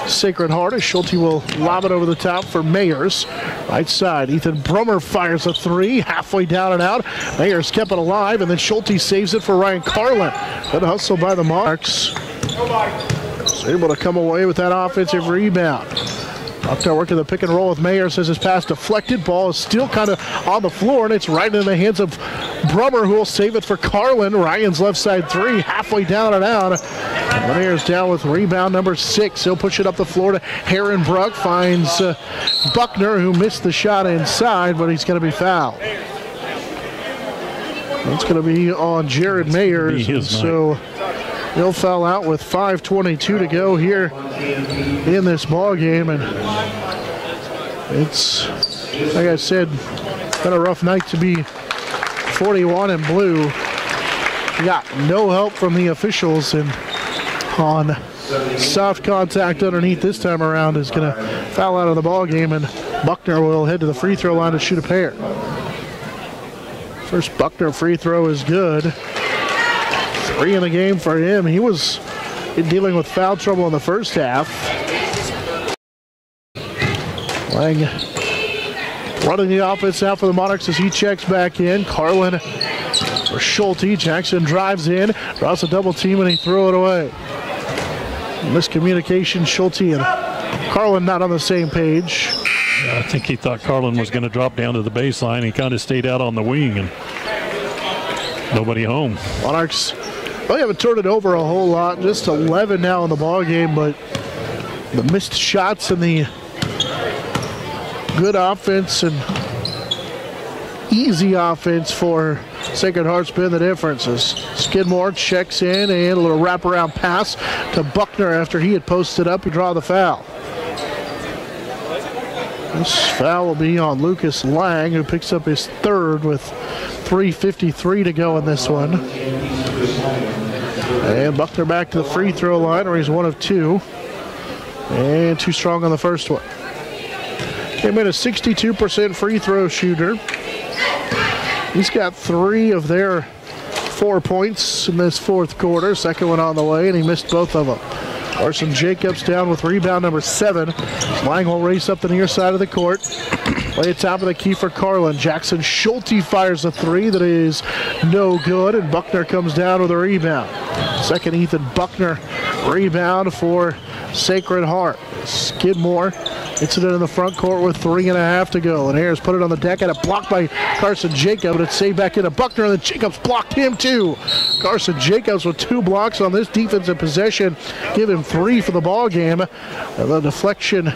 Sacred Heart as Schulte will lob it over the top for Mayers. Right side, Ethan Brummer fires a three, halfway down and out. Mayers kept it alive, and then Schulte saves it for Ryan Carlin. Good hustle by the Monarchs. So able to come away with that offensive rebound. Buckner working the pick and roll with Mayers as his pass deflected. Ball is still kind of on the floor, and it's right in the hands of Brummer, who will save it for Carlin. Ryan's left side three, halfway down and out. And Mayers down with rebound number 6. He'll push it up the floor to Herrenbrook. Finds Buckner, who missed the shot inside, but he's going to be fouled. It's going to be on Jared Mayers. So he'll foul out with 5:22 to go here in this ball game, and it's, like I said, been a rough night to be 41 and blue. Got no help from the officials, and on soft contact underneath this time around is going to foul out of the ball game, and Buckner will head to the free throw line to shoot a pair. First Buckner free throw is good. 3 in the game for him. He was dealing with foul trouble in the first half. Lang running the offense out for the Monarchs as he checks back in. Carlin for Schulte. Jackson drives in, draws a double team, and he threw it away. Miscommunication. Schulte and Carlin not on the same page. I think he thought Carlin was going to drop down to the baseline. He kind of stayed out on the wing, and nobody home. Monarchs really haven't turned it over a whole lot. Just 11 now in the ball game, but the missed shots and the good offense and easy offense for Sacred Heart's been the differences. Skidmore checks in, and a little wraparound pass to Buckner after he had posted up. He draw the foul. This foul will be on Lucas Lang, who picks up his third with 3:53 to go in this one. And Buckner back to the free throw line where he's 1 of 2. And too strong on the first one. Came in a 62% free throw shooter. He's got 3 of their 4 points in this fourth quarter. Second one on the way, and he missed both of them. Carson Jacobs down with rebound number 7. Lang will race up the near side of the court. Play at top of the key for Carlin. Jackson Schulte fires a 3 that is no good, and Buckner comes down with a rebound. Second Ethan Buckner rebound for Sacred Heart. Skidmore hits it in the front court with 3.5 to go. And Ayers put it on the deck, and it blocked by Carson Jacobs, but it's saved back into Buckner, and then Jacobs blocked him too. Carson Jacobs with 2 blocks on this defensive possession. Give him 3 for the ball game. And the deflection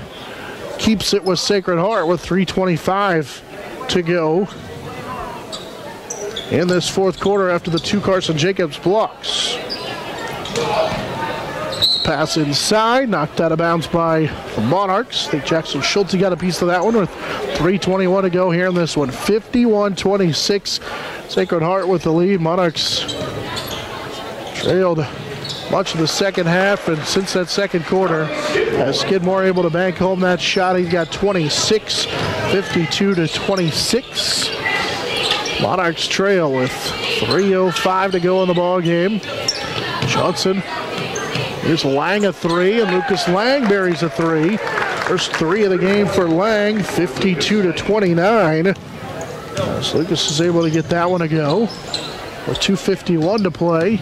keeps it with Sacred Heart with 3:25 to go in this fourth quarter after the 2 Carson Jacobs blocks. Pass inside, knocked out of bounds by the Monarchs. I think Jackson Schulte got a piece of that one with 3:21 to go here in this one. 51-26, Sacred Heart with the lead. Monarchs trailed much of the second half, and since that second quarter, as Skidmore able to bank home that shot, he's got 26, 52-26. Monarchs trail with 3:05 to go in the ball game. Johnson. Here's Lang a 3, and Lucas Lang buries a 3. First 3 of the game for Lang, 52-29. So Lucas is able to get that one to go with 2:51 to play.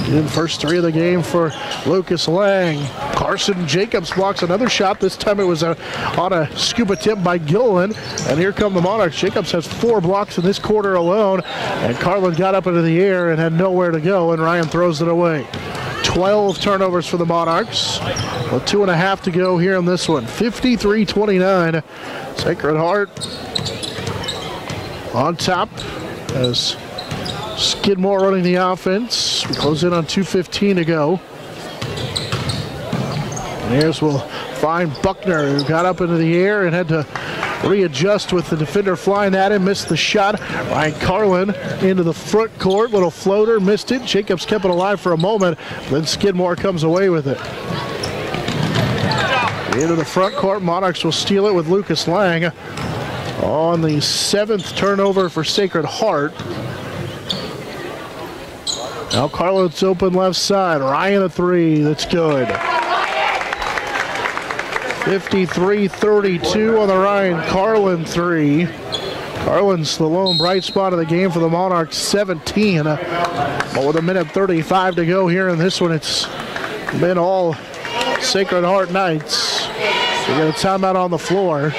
In the first 3 of the game for Lucas Lang. Carson Jacobs blocks another shot. This time it was on a scoop attempt by Gilliland. And here come the Monarchs. Jacobs has 4 blocks in this quarter alone. And Carlin got up into the air and had nowhere to go, and Ryan throws it away. 12 turnovers for the Monarchs. With 2.5 to go here in this one. 53-29. Sacred Heart on top as Skidmore running the offense. We close in on 2:15 to go. And Ayers will find Buckner, who got up into the air and had to readjust with the defender flying at him. Missed the shot. Ryan Carlin into the front court. Little floater, missed it. Jacobs kept it alive for a moment. Then Skidmore comes away with it. Into the front court. Monarchs will steal it with Lucas Lang. on the 7th turnover for Sacred Heart. Now Carlin's open left side. Ryan a three. That's good. 53-32 on the Ryan Carlin three. Carlin's the lone bright spot of the game for the Monarchs, 17. But with 1:35 to go here in this one, it's been all Sacred Heart Knights. So we got a timeout on the floor.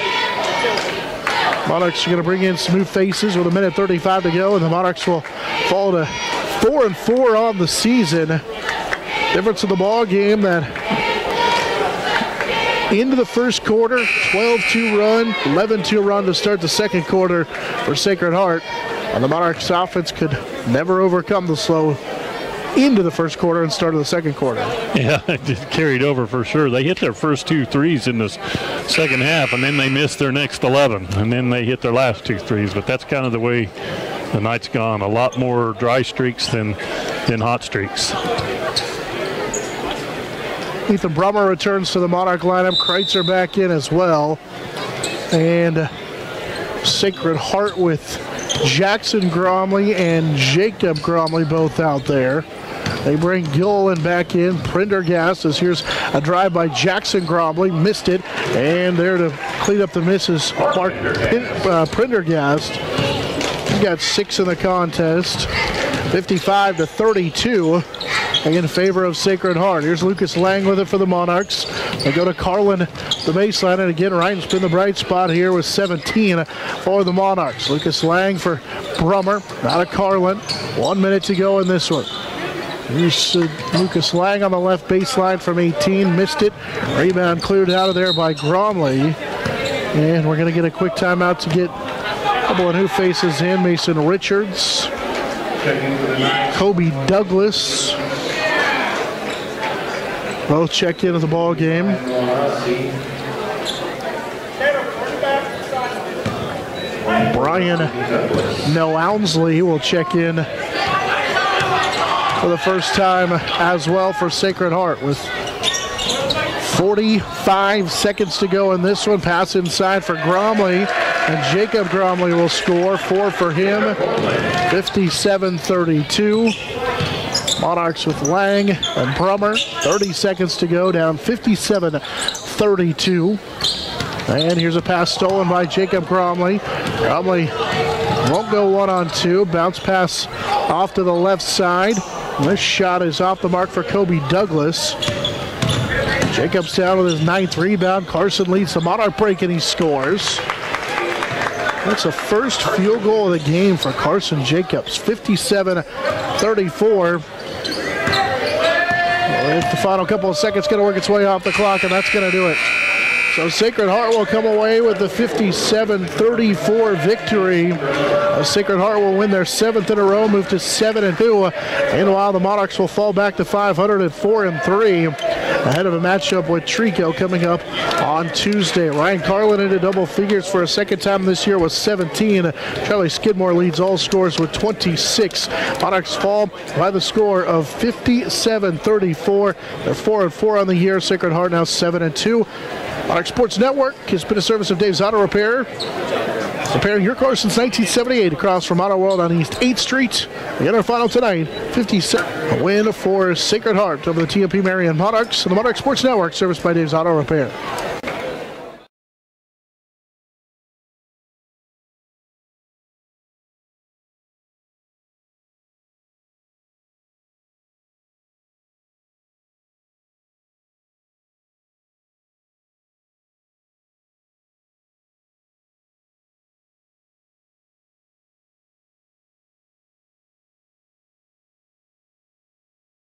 Monarchs are going to bring in some new faces with 1:35 to go, and the Monarchs will fall to 4-4 on the season. Difference in the ball game that into the first quarter, 12-2 run, 11-2 run to start the second quarter for Sacred Heart. And the Monarchs offense could never overcome the slow into the first quarter and start of the second quarter. Yeah, it carried over for sure. They hit their first 2 threes in the second half, and then they missed their next 11, and then they hit their last 2 threes. But that's kind of the way the night's gone. A lot more dry streaks than hot streaks. Ethan Brummer returns to the Monarch lineup. Kreitzer back in as well. And Sacred Heart with Jackson Gromley and Jacob Gromley both out there. They bring Gilliland back in. Prendergast, as here's a drive by Jackson Gromley. Missed it. And there to clean up the misses, Mark Prendergast. He got 6 in the contest. 55-32. In favor of Sacred Heart. Here's Lucas Lang with it for the Monarchs. They go to Carlin, the baseline, and again, Ryan's been the bright spot here with 17 for the Monarchs. Lucas Lang for Brummer, out of Carlin. 1 minute to go in this one. Here's Lucas Lang on the left baseline from 18, missed it. Rebound cleared out of there by Gromley. And we're going to get a quick timeout to get a couple of new faces in. Mason Richards, Kobe Douglas, both check into the ball game. Brian Nowounsley will check in for the first time as well for Sacred Heart with 45 seconds to go in this one. Pass inside for Gromley, and Jacob Gromley will score. 4 for him. 57-32. Monarchs with Lang and Brummer. 30 seconds to go, down 57-32. And here's a pass stolen by Jacob Gromley. Gromley won't go 1-on-2. Bounce pass off to the left side. This shot is off the mark for Kobe Douglas. Jacobs down with his 9th rebound. Carson leads the Monarch break and he scores. That's the first field goal of the game for Carson Jacobs. 57-34. Well, the final couple of seconds going to work its way off the clock, and that's going to do it. So Sacred Heart will come away with the 57-34 victory. Sacred Heart will win their 7th in a row, move to 7-2. Meanwhile, the Monarchs will fall back to 500 at 4-3, ahead of a matchup with Trico coming up on Tuesday. Ryan Carlin into double figures for a second time this year with 17. Charlie Skidmore leads all scores with 26. Monarchs fall by the score of 57-34. They're 4-4 on the year. Sacred Heart now 7-2. Monarch Sports Network has been a service of Dave's Auto Repair. Repairing your car since 1978 across from Auto World on East 8th Street. The other final tonight, 57. A win for Sacred Heart over the TMP Marion Monarchs and the Monarch Sports Network, serviced by Dave's Auto Repair.